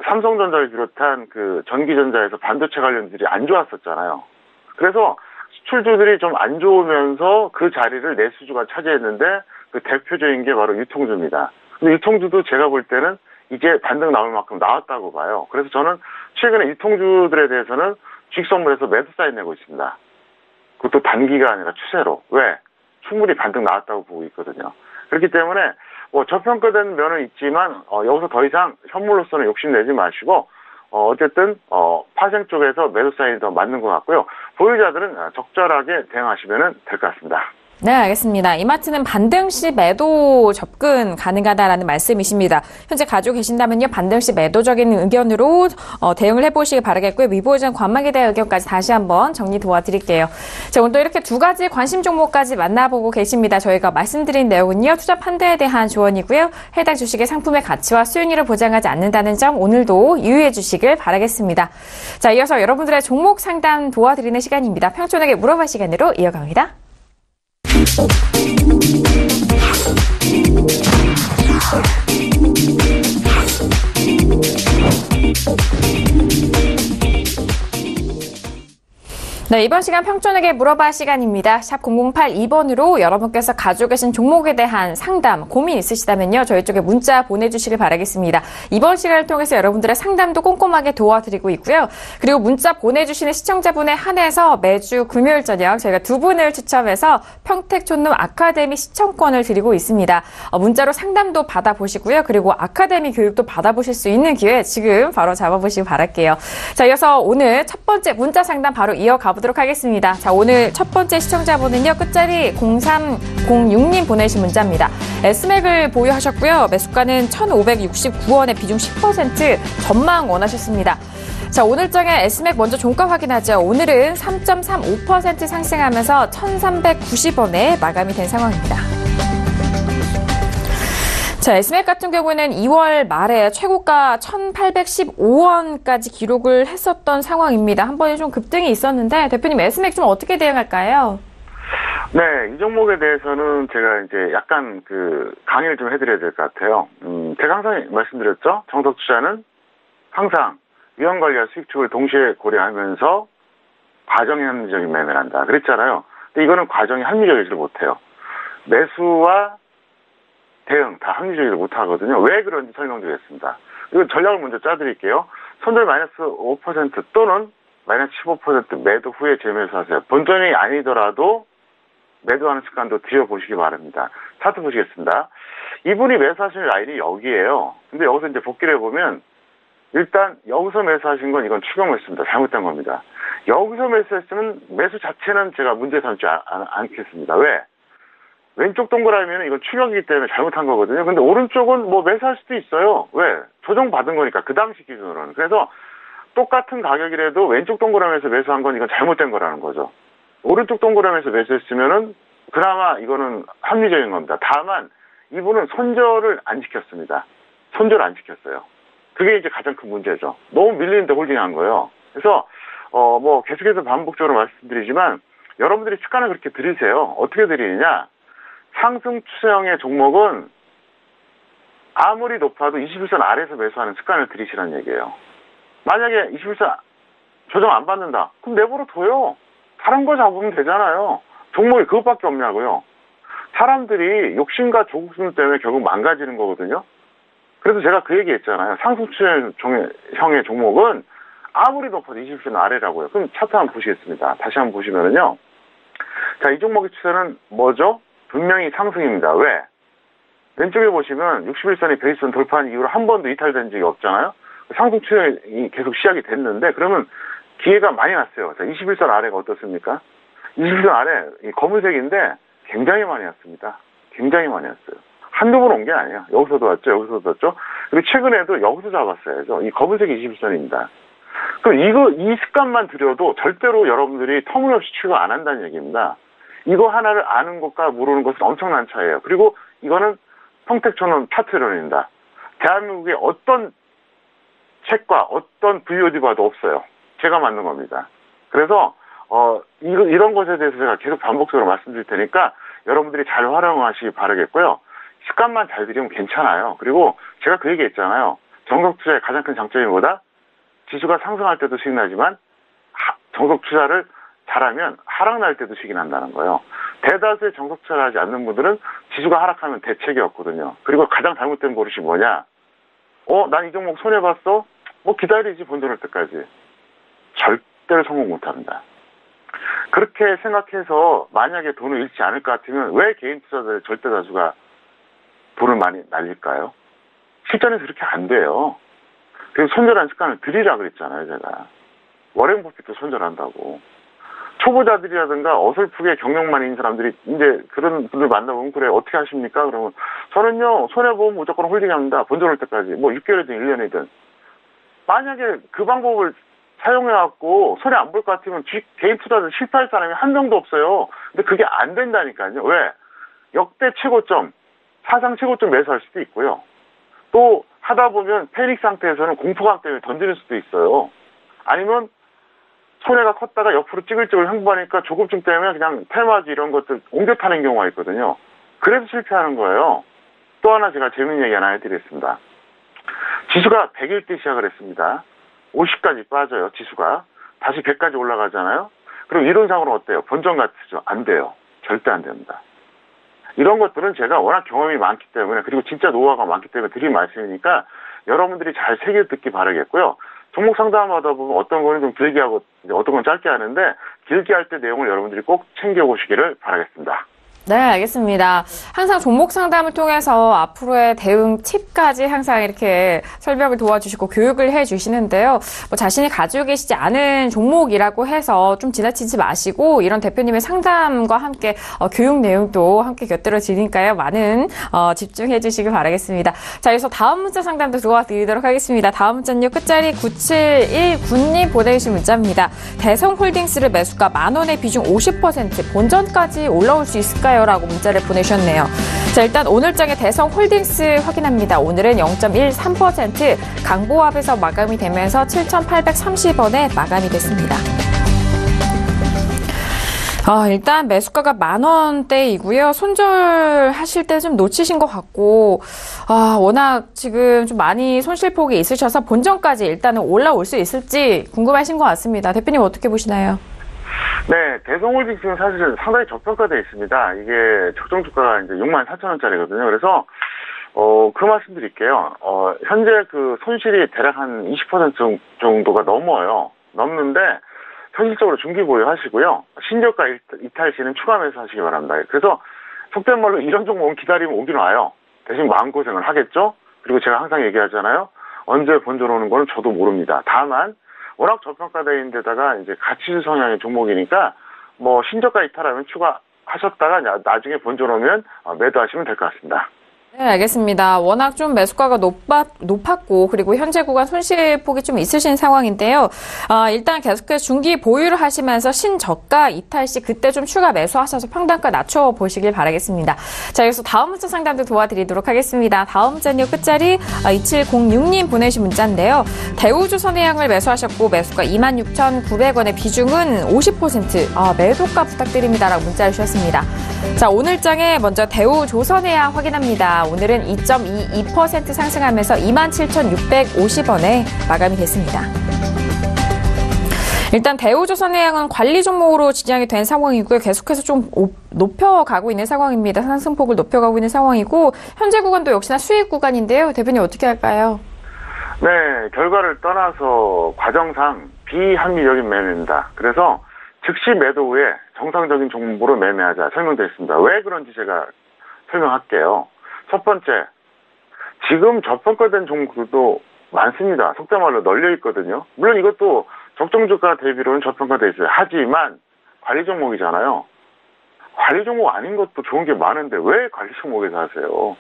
삼성전자를 비롯한 전기전자에서 반도체 관련들이 안 좋았었잖아요. 그래서 수출주들이 좀 안 좋으면서 그 자리를 내수주가 차지했는데 그 대표적인 게 바로 유통주입니다. 근데 유통주도 제가 볼 때는 이제 반등 나올 만큼 나왔다고 봐요. 그래서 저는 최근에 유통주들에 대해서는 주식 선물에서 매도 사인 내고 있습니다. 그것도 단기가 아니라 추세로. 왜? 충분히 반등 나왔다고 보고 있거든요. 그렇기 때문에 뭐 저평가된 면은 있지만 여기서 더 이상 현물로서는 욕심내지 마시고 어쨌든 파생 쪽에서 매도 사인이 더 맞는 것 같고요. 보유자들은 적절하게 대응하시면 될 것 같습니다. 네, 알겠습니다. 이마트는 반등 시 매도 접근 가능하다라는 말씀이십니다. 현재 가지고 계신다면요, 반등 시 매도적인 의견으로 대응을 해보시기 바라겠고요. 미보유자는 관망에 대한 의견까지 다시 한번 정리 도와드릴게요. 자, 오늘 또 이렇게 두 가지 관심 종목까지 만나보고 계십니다. 저희가 말씀드린 내용은요, 투자 판단에 대한 조언이고요. 해당 주식의 상품의 가치와 수익률을 보장하지 않는다는 점 오늘도 유의해 주시길 바라겠습니다. 자, 이어서 여러분들의 종목 상담 도와드리는 시간입니다. 평촌에게 물어봐 시간으로 이어갑니다. 네, 이번 시간 평촌에게 물어봐 시간입니다. 샵 0082번으로 여러분께서 가지고 계신 종목에 대한 상담, 고민 있으시다면요, 저희 쪽에 문자 보내주시길 바라겠습니다. 이번 시간을 통해서 여러분들의 상담도 꼼꼼하게 도와드리고 있고요. 그리고 문자 보내주시는 시청자분에 한해서 매주 금요일 저녁 저희가 두 분을 추첨해서 평택촌놈 아카데미 시청권을 드리고 있습니다. 문자로 상담도 받아보시고요. 그리고 아카데미 교육도 받아보실 수 있는 기회 지금 바로 잡아보시기 바랄게요. 자, 이어서 오늘 첫 번째 문자 상담 바로 이어가 보도록 하겠습니다. 자, 오늘 첫 번째 시청자분은요, 끝자리 0306님 보내신 문자입니다. S맥을 보유하셨고요. 매수가는 1,569원에 비중 10% 전망 원하셨습니다. 자, 오늘장에 S맥 먼저 종가 확인하죠. 오늘은 3.35% 상승하면서 1,390원에 마감이 된 상황입니다. 자, S맥 같은 경우에는 2월 말에 최고가 1,815원까지 기록을 했었던 상황입니다. 한 번에 좀 급등이 있었는데, 대표님 S맥 좀 어떻게 대응할까요? 네, 이 종목에 대해서는 제가 이제 약간 강의를 좀 해드려야 될 것 같아요. 제가 항상 말씀드렸죠. 정석 투자는 항상 위험 관리와 수익 축을 동시에 고려하면서 과정이 합리적인 매매를 한다. 그랬잖아요. 근데 이거는 과정이 합리적이지를 못해요. 매수와 대응 다 합리적이지 못하거든요. 왜 그런지 설명드리겠습니다. 이거 전략을 먼저 짜드릴게요. 손절 마이너스 5% 또는 마이너스 15% 매도 후에 재매수하세요. 본전이 아니더라도 매도하는 습관도 들여보시기 바랍니다. 차트 보시겠습니다. 이분이 매수하신 라인이 여기에요. 근데 여기서 이제 복기를 해보면 일단 여기서 매수하신 건 이건 추격 매수입니다. 잘못된 겁니다. 여기서 매수했으면 매수 자체는 제가 문제 삼지 않겠습니다. 왜? 왼쪽 동그라미는 이건 추격이기 때문에 잘못한 거거든요. 근데 오른쪽은 뭐 매수할 수도 있어요. 왜? 조정받은 거니까 그 당시 기준으로는. 그래서 똑같은 가격이라도 왼쪽 동그라미에서 매수한 건 이건 잘못된 거라는 거죠. 오른쪽 동그라미에서 매수했으면은 그나마 이거는 합리적인 겁니다. 다만 이분은 손절을 안 지켰습니다. 손절 안 지켰어요. 그게 이제 가장 큰 문제죠. 너무 밀리는데 홀딩한 거예요. 그래서 뭐 계속해서 반복적으로 말씀드리지만 여러분들이 습관을 그렇게 들이세요. 어떻게 들이느냐? 상승 추세형의 종목은 아무리 높아도 21선 아래에서 매수하는 습관을 들이시라는 얘기예요. 만약에 21선 조정 안 받는다. 그럼 내버려 둬요. 다른 거 잡으면 되잖아요. 종목이 그것밖에 없냐고요. 사람들이 욕심과 조급심 때문에 결국 망가지는 거거든요. 그래서 제가 그 얘기 했잖아요. 상승 추세형의 종목은 아무리 높아도 21선 아래라고요. 그럼 차트 한번 보시겠습니다. 다시 한번 보시면은요. 자, 이 종목의 추세는 뭐죠? 분명히 상승입니다. 왜? 왼쪽에 보시면 61선이 베이스선 돌파한 이후로 한 번도 이탈된 적이 없잖아요. 상승 추세이 계속 시작이 됐는데 그러면 기회가 많이 났어요. 자, 21선 아래가 어떻습니까? 21선 아래 이 검은색인데 굉장히 많이 왔습니다. 굉장히 많이 왔어요. 한두 번 온 게 아니에요. 여기서도 왔죠. 여기서도 왔죠. 그리고 최근에도 여기서 잡았어야죠. 이 검은색이 21선입니다. 그럼 이 습관만 들여도 절대로 여러분들이 터무니없이 추가 안 한다는 얘기입니다. 이거 하나를 아는 것과 모르는 것은 엄청난 차이예요. 그리고 이거는 평택촌은 파트론입니다. 대한민국의 어떤 책과 어떤 VOD 봐도 없어요. 제가 만든 겁니다. 그래서 이런 것에 대해서 제가 계속 반복적으로 말씀드릴 테니까 여러분들이 잘 활용하시기 바라겠고요. 습관만 잘 들이면 괜찮아요. 그리고 제가 그 얘기 했잖아요. 정석 투자의 가장 큰 장점이 뭐다? 지수가 상승할 때도 수익 나지만 정석 투자를 잘하면 하락 날 때도 수익이 난다는 거예요. 대다수의 정석 투자를 하지 않는 분들은 지수가 하락하면 대책이 없거든요. 그리고 가장 잘못된 버릇이 뭐냐? 난 이 종목 손해봤어? 뭐 기다리지 본전할 때까지. 절대로 성공 못합니다. 그렇게 생각해서 만약에 돈을 잃지 않을 것 같으면 왜 개인 투자자들 절대 다수가 돈을 많이 날릴까요? 실전에서 그렇게 안 돼요. 그래서 손절한 습관을 들이라 그랬잖아요, 제가. 워렌 버핏도 손절한다고. 초보자들이라든가 어설프게 경력만 있는 사람들이 이제 그런 분들 만나보면 그래 어떻게 하십니까? 그러면 저는요 손해보면 무조건 홀딩합니다. 본전 올 때까지 뭐 6개월이든 1년이든. 만약에 그 방법을 사용해갖고 손해 안 볼 것 같으면 개인 투자자 실패할 사람이 한 명도 없어요. 근데 그게 안 된다니까요. 왜? 역대 최고점, 사상 최고점 매수할 수도 있고요. 또 하다 보면 패닉 상태에서는 공포감 때문에 던지는 수도 있어요. 아니면 손해가 컸다가 옆으로 찌글찌글 행보하니까 조급증 때문에 그냥 테마주 이런 것들 옮겨 타는 경우가 있거든요. 그래서 실패하는 거예요. 또 하나 제가 재밌는 얘기 하나 해드리겠습니다. 지수가 100일 때 시작을 했습니다. 50까지 빠져요, 지수가. 다시 100까지 올라가잖아요. 그럼 이론상으로 어때요? 본전 같으죠? 안 돼요. 절대 안 됩니다. 이런 것들은 제가 워낙 경험이 많기 때문에 그리고 진짜 노하우가 많기 때문에 드린 말씀이니까 여러분들이 잘 새겨 듣기 바라겠고요. 종목 상담하다 보면 어떤 거는 좀 길게 하고 어떤 건 짧게 하는데 길게 할 때 내용을 여러분들이 꼭 챙겨보시기를 바라겠습니다. 네, 알겠습니다. 항상 종목 상담을 통해서 앞으로의 대응 팁까지 항상 이렇게 설명을 도와주시고 교육을 해주시는데요. 뭐 자신이 가지고 계시지 않은 종목이라고 해서 좀 지나치지 마시고 이런 대표님의 상담과 함께 교육 내용도 함께 곁들여지니까요. 많은 집중해 주시길 바라겠습니다. 자, 여기서 다음 문자 상담도 도와드리도록 하겠습니다. 다음 문자는요. 끝자리 9719님 보내주신 문자입니다. 대성홀딩스를 매수가 10,000원의 비중 50% 본전까지 올라올 수 있을까요? 라고 문자를 보내셨네요. 자, 일단 오늘장의 대성홀딩스 확인합니다. 오늘은 0.13% 강보합에서 마감이 되면서 7,830원에 마감이 됐습니다. 일단 매수가가 10,000원대이고요. 손절하실 때 좀 놓치신 것 같고, 워낙 지금 좀 많이 손실폭이 있으셔서 본전까지 일단은 올라올 수 있을지 궁금하신 것 같습니다. 대표님 어떻게 보시나요? 네, 대성홀딩스는 사실은 상당히 저평가되어 있습니다. 이게 적정 주가가 이제 64,000원짜리거든요. 그래서, 그 말씀 드릴게요. 현재 그 손실이 대략 한 20% 정도가 넘어요. 넘는데, 현실적으로 중기 보유하시고요. 신저가 이탈 시는 추가 매수하시기 바랍니다. 그래서, 속된 말로 이런 종목은 기다리면 오긴 와요. 대신 마음고생을 하겠죠? 그리고 제가 항상 얘기하잖아요. 언제 본전 오는 거는 저도 모릅니다. 다만, 워낙 저평가되어 있는 데다가 이제 가치주 성향의 종목이니까 신저가 이탈하면 추가하셨다가 나중에 본전 오면 매도하시면 될 것 같습니다. 네, 알겠습니다. 워낙 좀 매수가가 높았고 그리고 현재 구간 손실폭이 좀 있으신 상황인데요. 일단 계속해서 중기 보유를 하시면서 신저가 이탈 시 그때 좀 추가 매수하셔서 평단가 낮춰보시길 바라겠습니다. 자, 여기서 다음 문자 상담도 도와드리도록 하겠습니다. 다음 문자는요. 끝자리 2706님 보내신 문자인데요. 대우조선해양을 매수하셨고 매수가 26,900원의 비중은 50%. 매도가 부탁드립니다라고 문자를 주셨습니다. 자, 오늘 장에 먼저 대우조선해양 확인합니다. 오늘은 2.22% 상승하면서 27,650원에 마감이 됐습니다. 일단 대우조선해양은 관리 종목으로 지정이 된 상황이고요. 계속해서 좀 높여가고 있는 상황입니다. 상승폭을 높여가고 있는 상황이고 현재 구간도 역시나 수익 구간인데요. 대표님 어떻게 할까요? 네, 결과를 떠나서 과정상 비합리적인 매매입니다. 그래서 즉시 매도 후에 정상적인 종목으로 매매하자 설명드렸습니다. 왜 그런지 제가 설명할게요. 첫 번째, 지금 저평가된 종목들도 많습니다. 속된 말로 널려 있거든요. 물론 이것도 적정주가 대비로는 저평가되어 있어요. 하지만 관리 종목이잖아요. 관리 종목 아닌 것도 좋은 게 많은데 왜 관리 종목에서 하세요?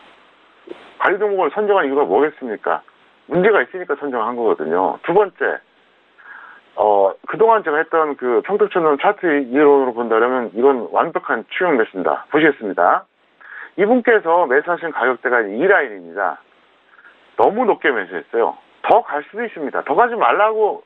관리 종목을 선정한 이유가 뭐겠습니까? 문제가 있으니까 선정한 거거든요. 두 번째, 그동안 제가 했던 그 평택천원 차트 이론으로 본다면 이건 완벽한 추격 매수입니다. 보시겠습니다. 이분께서 매수하신 가격대가 2라인입니다. 너무 높게 매수했어요. 더 갈 수도 있습니다. 더 가지 말라고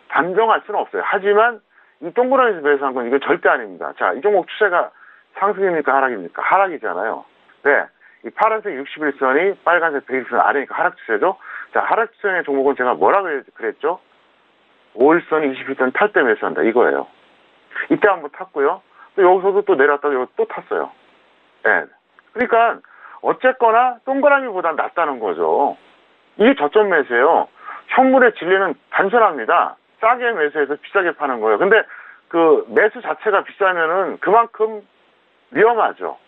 단정할 수는 없어요. 하지만 이 동그라미에서 매수한 건 이건 절대 아닙니다. 자, 이 종목 추세가 상승입니까? 하락입니까? 하락이잖아요. 네. 이 파란색 61선이 빨간색 120선 아래니까 하락 추세죠. 자, 하락 추세의 종목은 제가 뭐라 그랬죠? 5일선 21선 탈 때 매수한다. 이거예요. 이때 한번 탔고요. 또 여기서도 또 내려왔다가 여기 또 탔어요. 네. 그러니까 어쨌거나 동그라미보다 낫다는 거죠. 이게 저점 매수예요. 현물의 진리는 단순합니다. 싸게 매수해서 비싸게 파는 거예요. 근데 그 매수 자체가 비싸면은 그만큼 위험하죠.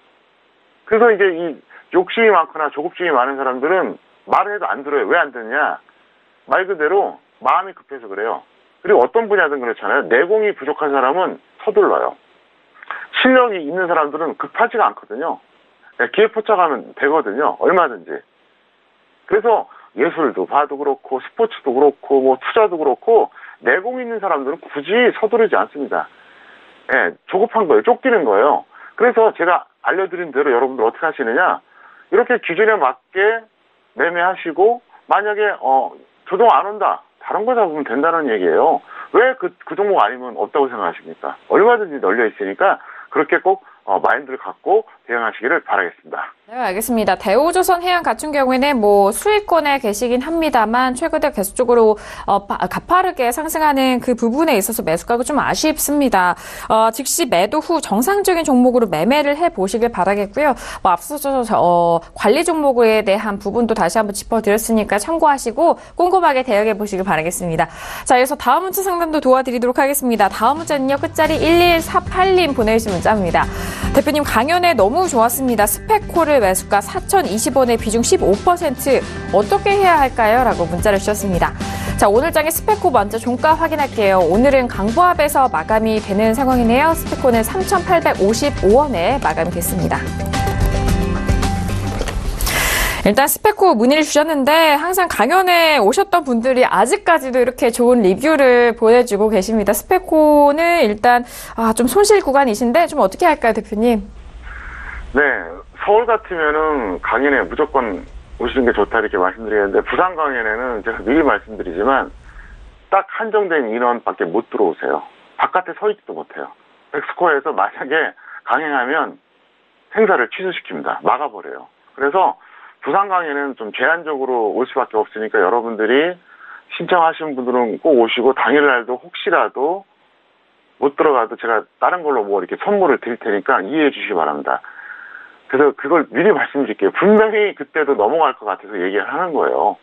그래서 이제 이 욕심이 많거나 조급증이 많은 사람들은 말을 해도 안 들어요. 왜 안 듣냐? 말 그대로 마음이 급해서 그래요. 그리고 어떤 분야든 그렇잖아요. 내공이 부족한 사람은 서둘러요. 실력이 있는 사람들은 급하지가 않거든요. 기회 포착하면 되거든요. 얼마든지. 그래서 예술도 봐도 그렇고 스포츠도 그렇고 뭐 투자도 그렇고 내공 있는 사람들은 굳이 서두르지 않습니다. 예, 조급한 거예요. 쫓기는 거예요. 그래서 제가 알려드린 대로 여러분들 어떻게 하시느냐, 이렇게 기준에 맞게 매매하시고 만약에 조정 안 온다, 다른 거 잡으면 된다는 얘기예요. 왜 그 종목 아니면 없다고 생각하십니까? 얼마든지 널려 있으니까 그렇게 꼭 마인드를 갖고 대응하시기를 바라겠습니다. 네, 알겠습니다. 대우조선해양 같은 경우에는 뭐 수익권에 계시긴 합니다만 최근에 계속적으로 가파르게 상승하는 그 부분에 있어서 매수가가 좀 아쉽습니다. 즉시 매도 후 정상적인 종목으로 매매를 해보시길 바라겠고요. 앞서서 관리 종목에 대한 부분도 다시 한번 짚어드렸으니까 참고하시고 꼼꼼하게 대응해보시길 바라겠습니다. 자, 그래서 다음 문자 상담도 도와드리도록 하겠습니다. 다음 문자는요. 끝자리 1148님 보내주신 문자입니다. 대표님, 강연에 너무 좋았습니다. 스펙코를 매수가 4,020원에 비중 15% 어떻게 해야 할까요? 라고 문자를 주셨습니다. 자, 오늘 장의 스펙코 먼저 종가 확인할게요. 오늘은 강보합에서 마감이 되는 상황이네요. 스펙코는 3,855원에 마감이 됐습니다. 일단 스펙코 문의를 주셨는데 항상 강연에 오셨던 분들이 아직까지도 이렇게 좋은 리뷰를 보내주고 계십니다. 스펙코는 일단 좀 손실 구간이신데 좀 어떻게 할까요, 대표님? 네, 서울 같으면은 강연에 무조건 오시는 게 좋다 이렇게 말씀드리는데 부산 강연에는 제가 미리 말씀드리지만 딱 한정된 인원밖에 못 들어오세요. 바깥에 서 있지도 못해요. 엑스코어에서 만약에 강행하면 행사를 취소시킵니다. 막아버려요. 그래서 부산 강연은 좀 제한적으로 올 수밖에 없으니까 여러분들이 신청하신 분들은 꼭 오시고 당일날도 혹시라도 못 들어가도 제가 다른 걸로 뭐 이렇게 선물을 드릴 테니까 이해해 주시기 바랍니다. 그래서 그걸 미리 말씀드릴게요. 분명히 그때도 넘어갈 것 같아서 얘기를 하는 거예요.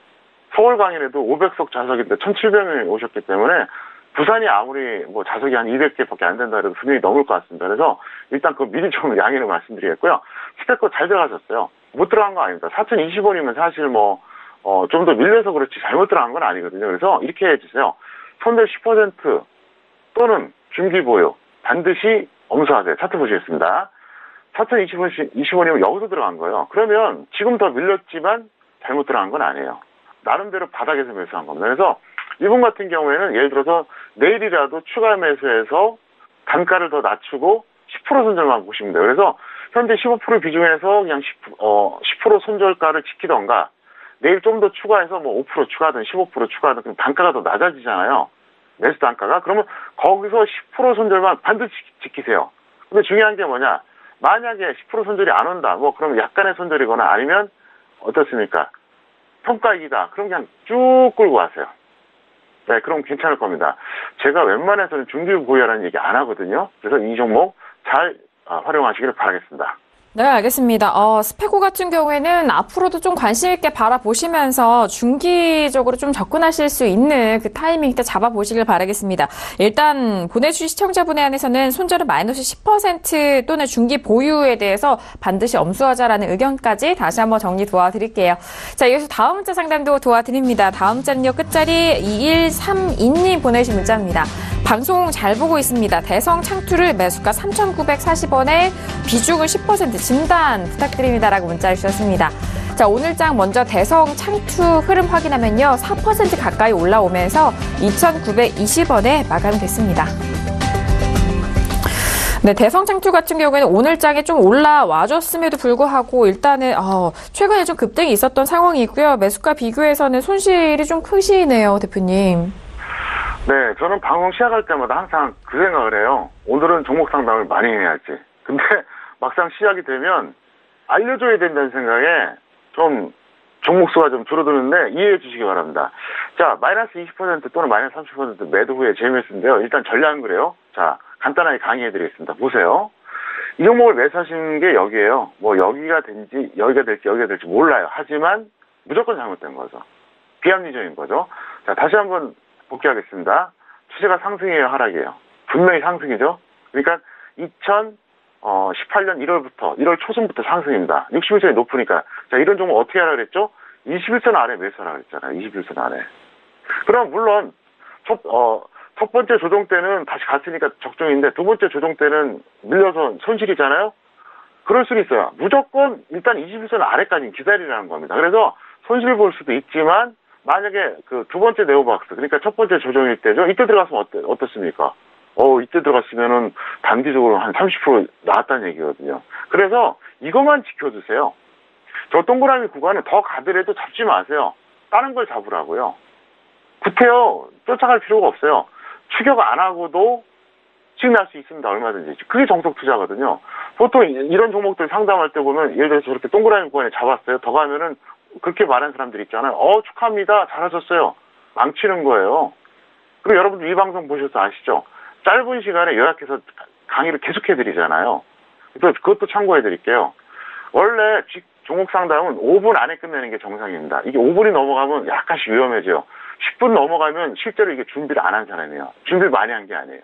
서울 강연에도 500석 좌석인데 1,700명이 오셨기 때문에 부산이 아무리 뭐 좌석이 한 200개밖에 안 된다 해도 분명히 넘을 것 같습니다. 그래서 일단 그거 미리 좀 양해를 말씀드리겠고요. 스펙코 잘 들어가셨어요. 못 들어간 거 아닙니다. 4,020원이면 사실 뭐 좀 더 밀려서 그렇지 잘못 들어간 건 아니거든요. 그래서 이렇게 해주세요. 손절 10% 또는 중기보유 반드시 엄수하세요. 차트 보시겠습니다. 4,020원이면 여기서 들어간 거예요. 그러면 지금 더 밀렸지만 잘못 들어간 건 아니에요. 나름대로 바닥에서 매수한 겁니다. 그래서 이분 같은 경우에는 예를 들어서 내일이라도 추가 매수해서 단가를 더 낮추고 10% 손절만 보시면 돼요. 그래서 현재 15% 비중에서 그냥 10% 손절가를 지키던가 내일 좀 더 추가해서 뭐 5% 추가하든 15% 추가하든 그럼 단가가 더 낮아지잖아요. 매수 단가가. 그러면 거기서 10% 손절만 반드시 지키세요. 근데 중요한 게 뭐냐. 만약에 10% 손절이 안 온다. 뭐 그러면 약간의 손절이거나 아니면 어떻습니까? 평가이기다. 그럼 그냥 쭉 끌고 가세요. 네, 그럼 괜찮을 겁니다. 제가 웬만해서는 중기 보유하라는 얘기 안 하거든요. 그래서 이 종목 잘 활용하시기를 바라겠습니다. 네, 알겠습니다. 스페고 같은 경우에는 앞으로도 좀 관심 있게 바라보시면서 중기적으로 좀 접근하실 수 있는 그 타이밍 때 잡아보시길 바라겠습니다. 일단 보내주신 시청자분에 한해서는 손절은 마이너스 10% 또는 중기 보유에 대해서 반드시 엄수하자라는 의견까지 다시 한번 정리 도와드릴게요. 자, 이어서 다음 문자 상담도 도와드립니다. 다음 문자는요, 끝자리 2132님 보내주신 문자입니다. 방송 잘 보고 있습니다. 대성 창투를 매수가 3,940원에 비중을 10% 진단 부탁드립니다라고 문자를 주셨습니다. 자, 오늘장 먼저 대성 창투 흐름 확인하면요. 4% 가까이 올라오면서 2,920원에 마감됐습니다. 네, 대성 창투 같은 경우에는 오늘장에 좀 올라와줬음에도 불구하고 일단은 최근에 좀 급등이 있었던 상황이고요. 매수가 비교해서는 손실이 좀 크시네요, 대표님. 네, 저는 방송 시작할 때마다 항상 그 생각을 해요. 오늘은 종목 상담을 많이 해야지. 근데 막상 시작이 되면 알려줘야 된다는 생각에 좀 종목 수가 좀 줄어드는데 이해해 주시기 바랍니다. 자, 마이너스 20% 또는 마이너스 30% 매도 후에 재매수인데요. 일단 전략은 그래요. 자, 간단하게 강의해 드리겠습니다. 보세요. 이 종목을 매수하신 게 여기에요. 뭐 여기가 될지 여기가 될지 몰라요. 하지만 무조건 잘못된 거죠. 비합리적인 거죠. 자, 다시 한번 복귀하겠습니다. 추세가 상승이에요, 하락이에요? 분명히 상승이죠. 그러니까 2018년 1월부터 1월 초순부터 상승입니다. 61선이 높으니까. 자, 이런 종목 어떻게 하라 그랬죠? 21선 아래 매수하라 그랬잖아요. 21선 아래. 그럼 물론 첫 번째 조정 때는 다시 갔으니까 적정인데 두 번째 조정 때는 밀려서 손실이잖아요. 그럴 수는 있어요. 무조건 일단 21선 아래까지 기다리라는 겁니다. 그래서 손실 볼 수도 있지만 만약에 그 두 번째 네오박스, 그러니까 첫 번째 조정일 때죠. 이때 들어갔으면 어떻습니까? 이때 들어갔으면은 단기적으로 한 30% 나왔다는 얘기거든요. 그래서 이것만 지켜주세요. 저 동그라미 구간은 더 가더라도 잡지 마세요. 다른 걸 잡으라고요. 구태여 쫓아갈 필요가 없어요. 추격 안 하고도 수익날 수 있습니다. 얼마든지. 그게 정석 투자거든요. 보통 이런 종목들 상담할 때 보면 예를 들어서 저렇게 동그라미 구간에 잡았어요. 더 가면은 그렇게 말하는 사람들 있잖아요. 축하합니다. 잘하셨어요. 망치는 거예요. 그리고 여러분들 이 방송 보셔서 아시죠? 짧은 시간에 요약해서 강의를 계속해드리잖아요. 그래서 그것도 참고해드릴게요. 원래 종목 상담은 5분 안에 끝내는 게 정상입니다. 이게 5분이 넘어가면 약간씩 위험해져요. 10분 넘어가면 실제로 이게 준비를 안 한 사람이에요. 준비를 많이 한 게 아니에요.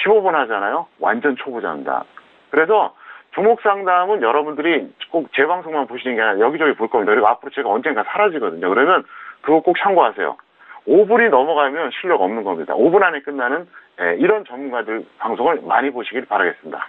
15분 하잖아요. 완전 초보자입니다. 그래서 종목 상담은 여러분들이 꼭 제 방송만 보시는 게 아니라 여기저기 볼 겁니다. 그리고 앞으로 제가 언젠가 사라지거든요. 그러면 그거 꼭 참고하세요. 5분이 넘어가면 실력 없는 겁니다. 5분 안에 끝나는 이런 전문가들 방송을 많이 보시길 바라겠습니다.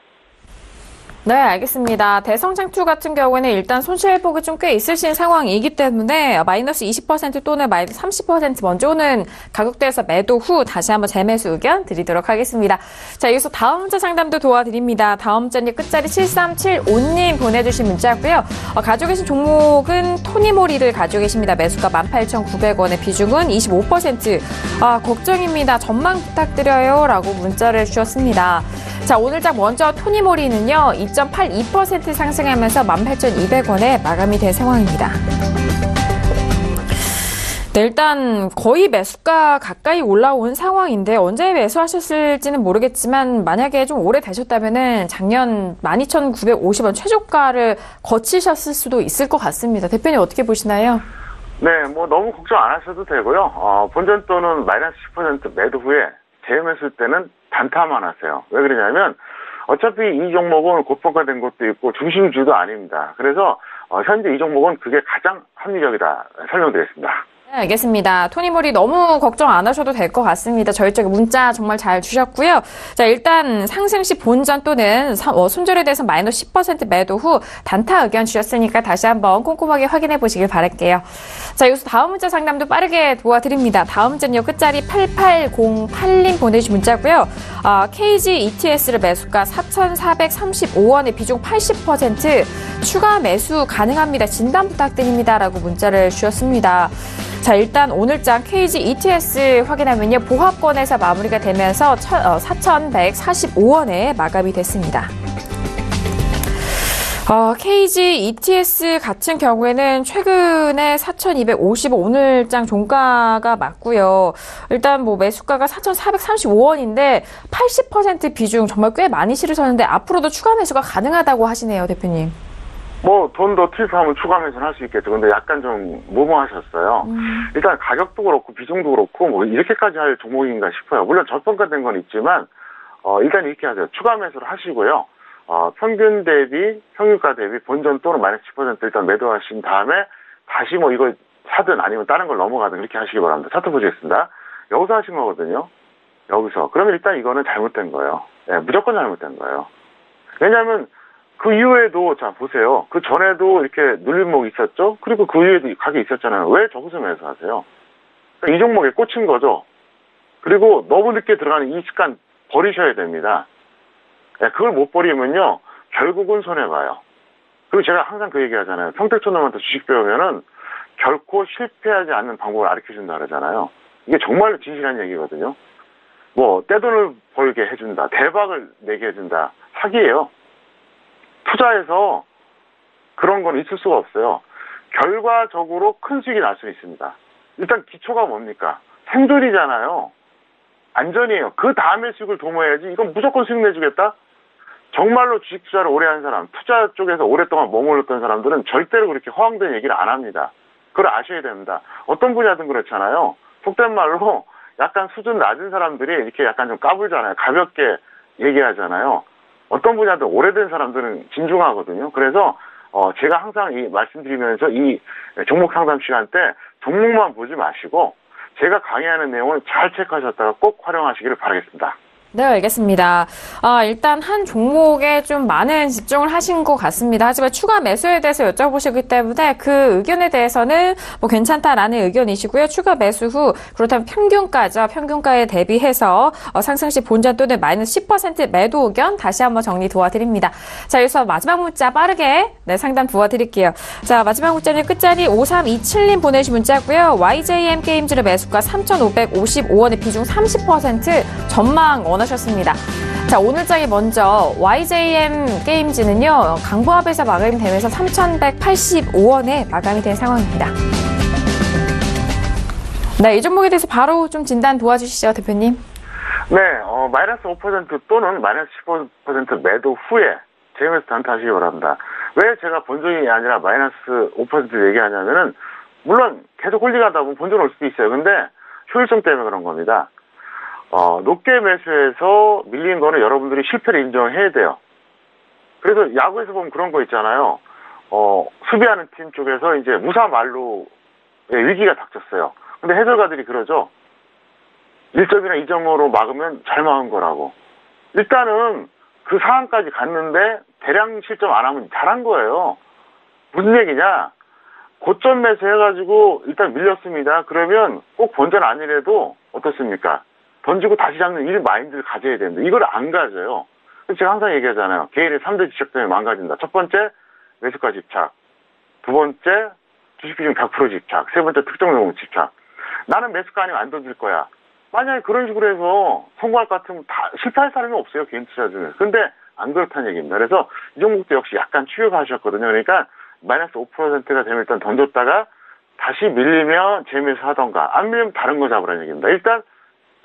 네, 알겠습니다. 대성창투 같은 경우에는 일단 손실폭이 좀 꽤 있으신 상황이기 때문에 마이너스 20% 또는 마이너스 30% 먼저 오는 가격대에서 매도 후 다시 한번 재매수 의견 드리도록 하겠습니다. 자, 여기서 다음 문자 상담도 도와드립니다. 다음 문자는 끝자리 7375님 보내주신 문자고요. 가지고 계신 종목은 토니모리를 가지고 계십니다. 매수가 18,900원에 비중은 25%. 걱정입니다. 전망 부탁드려요. 라고 문자를 주셨습니다. 자, 오늘장 먼저 토니모리는요, 2.82% 상승하면서 18,200원에 마감이 된 상황입니다. 네, 일단 거의 매수가 가까이 올라온 상황인데 언제 매수하셨을지는 모르겠지만 만약에 좀 오래 되셨다면은 작년 12,950원 최저가를 거치셨을 수도 있을 것 같습니다. 대표님 어떻게 보시나요? 네, 뭐 너무 걱정 안 하셔도 되고요. 본전 또는 마이너스 10% 매도 후에 재매수 때는 단타만 하세요. 왜 그러냐면 어차피 이 종목은 고평가된 것도 있고 중심주도 아닙니다. 그래서 현재 이 종목은 그게 가장 합리적이다 설명드리겠습니다. 네, 알겠습니다. 토니모리 너무 걱정 안 하셔도 될 것 같습니다. 저희 쪽에 문자 정말 잘 주셨고요. 자, 일단 상승 시 본전 또는 손절에 대해서 마이너스 10% 매도 후 단타 의견 주셨으니까 다시 한번 꼼꼼하게 확인해 보시길 바랄게요. 자, 여기서 다음 문자 상담도 빠르게 도와드립니다. 다음 문자는요. 끝자리 8808님 보내주신 문자고요. KG ETS를 매수가 4,435원에 비중 80% 추가 매수 가능합니다. 진단 부탁드립니다. 라고 문자를 주셨습니다. 자, 일단 오늘장 KG ETS 확인하면요. 보합권에서 마무리가 되면서 4,145원에 마감이 됐습니다. KG ETS 같은 경우에는 최근에 4,250원 오늘장 종가가 맞고요. 일단 뭐 매수가가 4,435원인데 80% 비중 정말 꽤 많이 실으셨는데 앞으로도 추가 매수가 가능하다고 하시네요, 대표님. 뭐 돈 더 투입하면 추가 매수는 할 수 있겠죠. 근데 약간 좀 무모하셨어요. 일단 가격도 그렇고 비중도 그렇고 뭐 이렇게까지 할 종목인가 싶어요. 물론 저평가된 건 있지만 일단 이렇게 하세요. 추가 매수를 하시고요. 평균 대비 평균가 대비 본전 또는 마이너스 10% 일단 매도하신 다음에 다시 뭐 이걸 사든 아니면 다른 걸 넘어가든 그렇게 하시기 바랍니다. 차트 보시겠습니다. 여기서 하신 거거든요. 여기서. 그러면 일단 이거는 잘못된 거예요. 네, 무조건 잘못된 거예요. 왜냐하면 그 이후에도 자 보세요. 그 전에도 이렇게 눌림목이 있었죠. 그리고 그 이후에도 가격이 있었잖아요. 왜 저기서 매수하세요? 그러니까 이 종목에 꽂힌 거죠. 그리고 너무 늦게 들어가는 이 습관 버리셔야 됩니다. 네, 그걸 못 버리면요 결국은 손해봐요. 그리고 제가 항상 그 얘기하잖아요. 평택촌놈한테 주식 배우면은 결코 실패하지 않는 방법을 가르쳐준다 그러잖아요. 이게 정말로 진실한 얘기거든요. 뭐 떼돈을 벌게 해준다, 대박을 내게 해준다, 사기예요. 투자해서 그런 건 있을 수가 없어요. 결과적으로 큰 수익이 날 수 있습니다. 일단 기초가 뭡니까? 생존이잖아요. 안전이에요. 그 다음에 수익을 도모해야지 이건 무조건 수익 내주겠다? 정말로 주식 투자를 오래 한 사람, 투자 쪽에서 오랫동안 머물렀던 사람들은 절대로 그렇게 허황된 얘기를 안 합니다. 그걸 아셔야 됩니다. 어떤 분야든 그렇잖아요. 속된 말로 약간 수준 낮은 사람들이 이렇게 약간 좀 까불잖아요. 가볍게 얘기하잖아요. 어떤 분야든 오래된 사람들은 진중하거든요. 그래서 제가 항상 말씀드리면서 이 종목 상담 시간 때 종목만 보지 마시고 제가 강의하는 내용을 잘 체크하셨다가 꼭 활용하시기를 바라겠습니다. 네, 알겠습니다. 일단 한 종목에 좀 많은 집중을 하신 것 같습니다. 하지만 추가 매수에 대해서 여쭤보시기 때문에 그 의견에 대해서는 뭐 괜찮다라는 의견이시고요. 추가 매수 후 그렇다면 평균가죠. 평균가에 대비해서 상승 시 본전 또는 마이너스 10% 매도 의견 다시 한번 정리 도와드립니다. 자, 여기서 마지막 문자 빠르게 상담 도와드릴게요. 자, 마지막 문자는 끝자리 5327님 보내주신 문자고요. YJM 게임즈의 매수가 3,555원의 비중 30% 전망 원하셨습니다. 자, 오늘장이 먼저 YJM 게임즈는요. 강보합에서 마감이 되면서 3,185원에 마감이 된 상황입니다. 네, 이 종목에 대해서 바로 좀 진단 도와주시죠, 대표님. 네, 마이너스 5% 또는 마이너스 15% 매도 후에 JM에서 단타하시기 바랍니다. 왜 제가 본전이 아니라 마이너스 5% 얘기하냐면은 물론 계속 홀딩하다 보면 본전 올 수도 있어요. 근데 효율성 때문에 그런 겁니다. 높게 매수해서 밀린 거는 여러분들이 실패를 인정해야 돼요. 그래서 야구에서 보면 그런 거 있잖아요. 수비하는 팀 쪽에서 이제 무사말로의 위기가 닥쳤어요. 근데 해설가들이 그러죠. 1점이나 2점으로 막으면 잘 막은 거라고. 일단은 그 상황까지 갔는데 대량 실점 안 하면 잘한 거예요. 무슨 얘기냐? 고점 매수해가지고 일단 밀렸습니다. 그러면 꼭 본전 아니래도 어떻습니까? 던지고 다시 잡는 이 마인드를 가져야 됩니다. 이걸 안 가져요. 제가 항상 얘기하잖아요. 개인의 3대 지적 때문에 망가진다. 첫 번째, 매수가 집착. 두 번째, 주식 비중 100% 집착. 세 번째, 특정 종목 집착. 나는 매수가 아니면 안 던질 거야. 만약에 그런 식으로 해서 성공할 것 같으면 다 실패할 사람이 없어요. 개인 투자 중에. 근데 안 그렇다는 얘기입니다. 그래서 이 종목도 역시 약간 추격하셨거든요. 그러니까 마이너스 5%가 되면 일단 던졌다가 다시 밀리면 재미에서 하던가 안 밀리면 다른 거 잡으라는 얘기입니다. 일단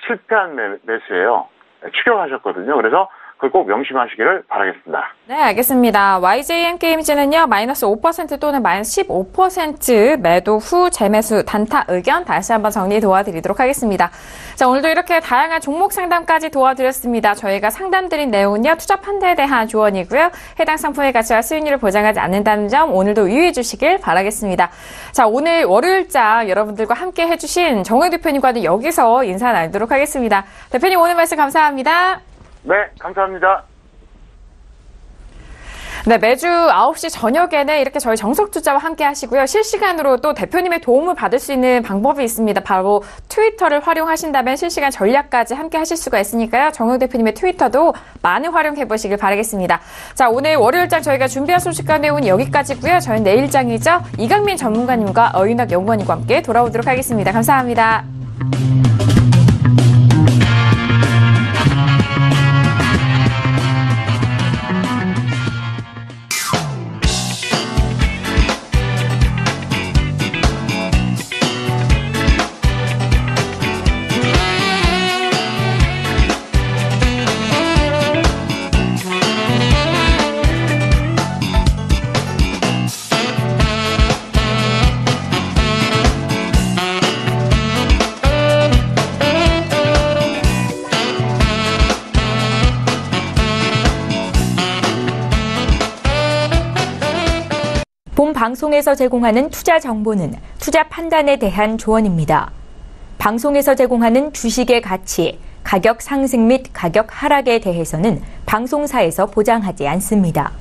실패한 매수예요. 추격하셨거든요. 그래서 그걸 꼭 명심하시기를 바라겠습니다. 네, 알겠습니다. YJM 게임즈는요, 마이너스 5% 또는 마이너스 15% 매도 후 재매수 단타 의견 다시 한번 정리 도와드리도록 하겠습니다. 자, 오늘도 이렇게 다양한 종목 상담까지 도와드렸습니다. 저희가 상담드린 내용은요, 투자 판단에 대한 조언이고요. 해당 상품의 가치와 수익률을 보장하지 않는다는 점 오늘도 유의해 주시길 바라겠습니다. 자, 오늘 월요일장 여러분들과 함께 해주신 정우영 대표님과는 여기서 인사 나누도록 하겠습니다. 대표님 오늘 말씀 감사합니다. 네, 감사합니다. 네, 매주 9시 저녁에는 이렇게 저희 정석투자와 함께 하시고요. 실시간으로 또 대표님의 도움을 받을 수 있는 방법이 있습니다. 바로 트위터를 활용하신다면 실시간 전략까지 함께 하실 수가 있으니까요. 정우영 대표님의 트위터도 많은 활용해 보시길 바라겠습니다. 자, 오늘 월요일장 저희가 준비한 소식과 내용은 여기까지고요. 저희는 내일장이죠. 이강민 전문가님과 어윤학 연구원님과 함께 돌아오도록 하겠습니다. 감사합니다. 본 방송에서 제공하는 투자 정보는 투자 판단에 대한 조언입니다. 방송에서 제공하는 주식의 가치, 가격 상승 및 가격 하락에 대해서는 방송사에서 보장하지 않습니다.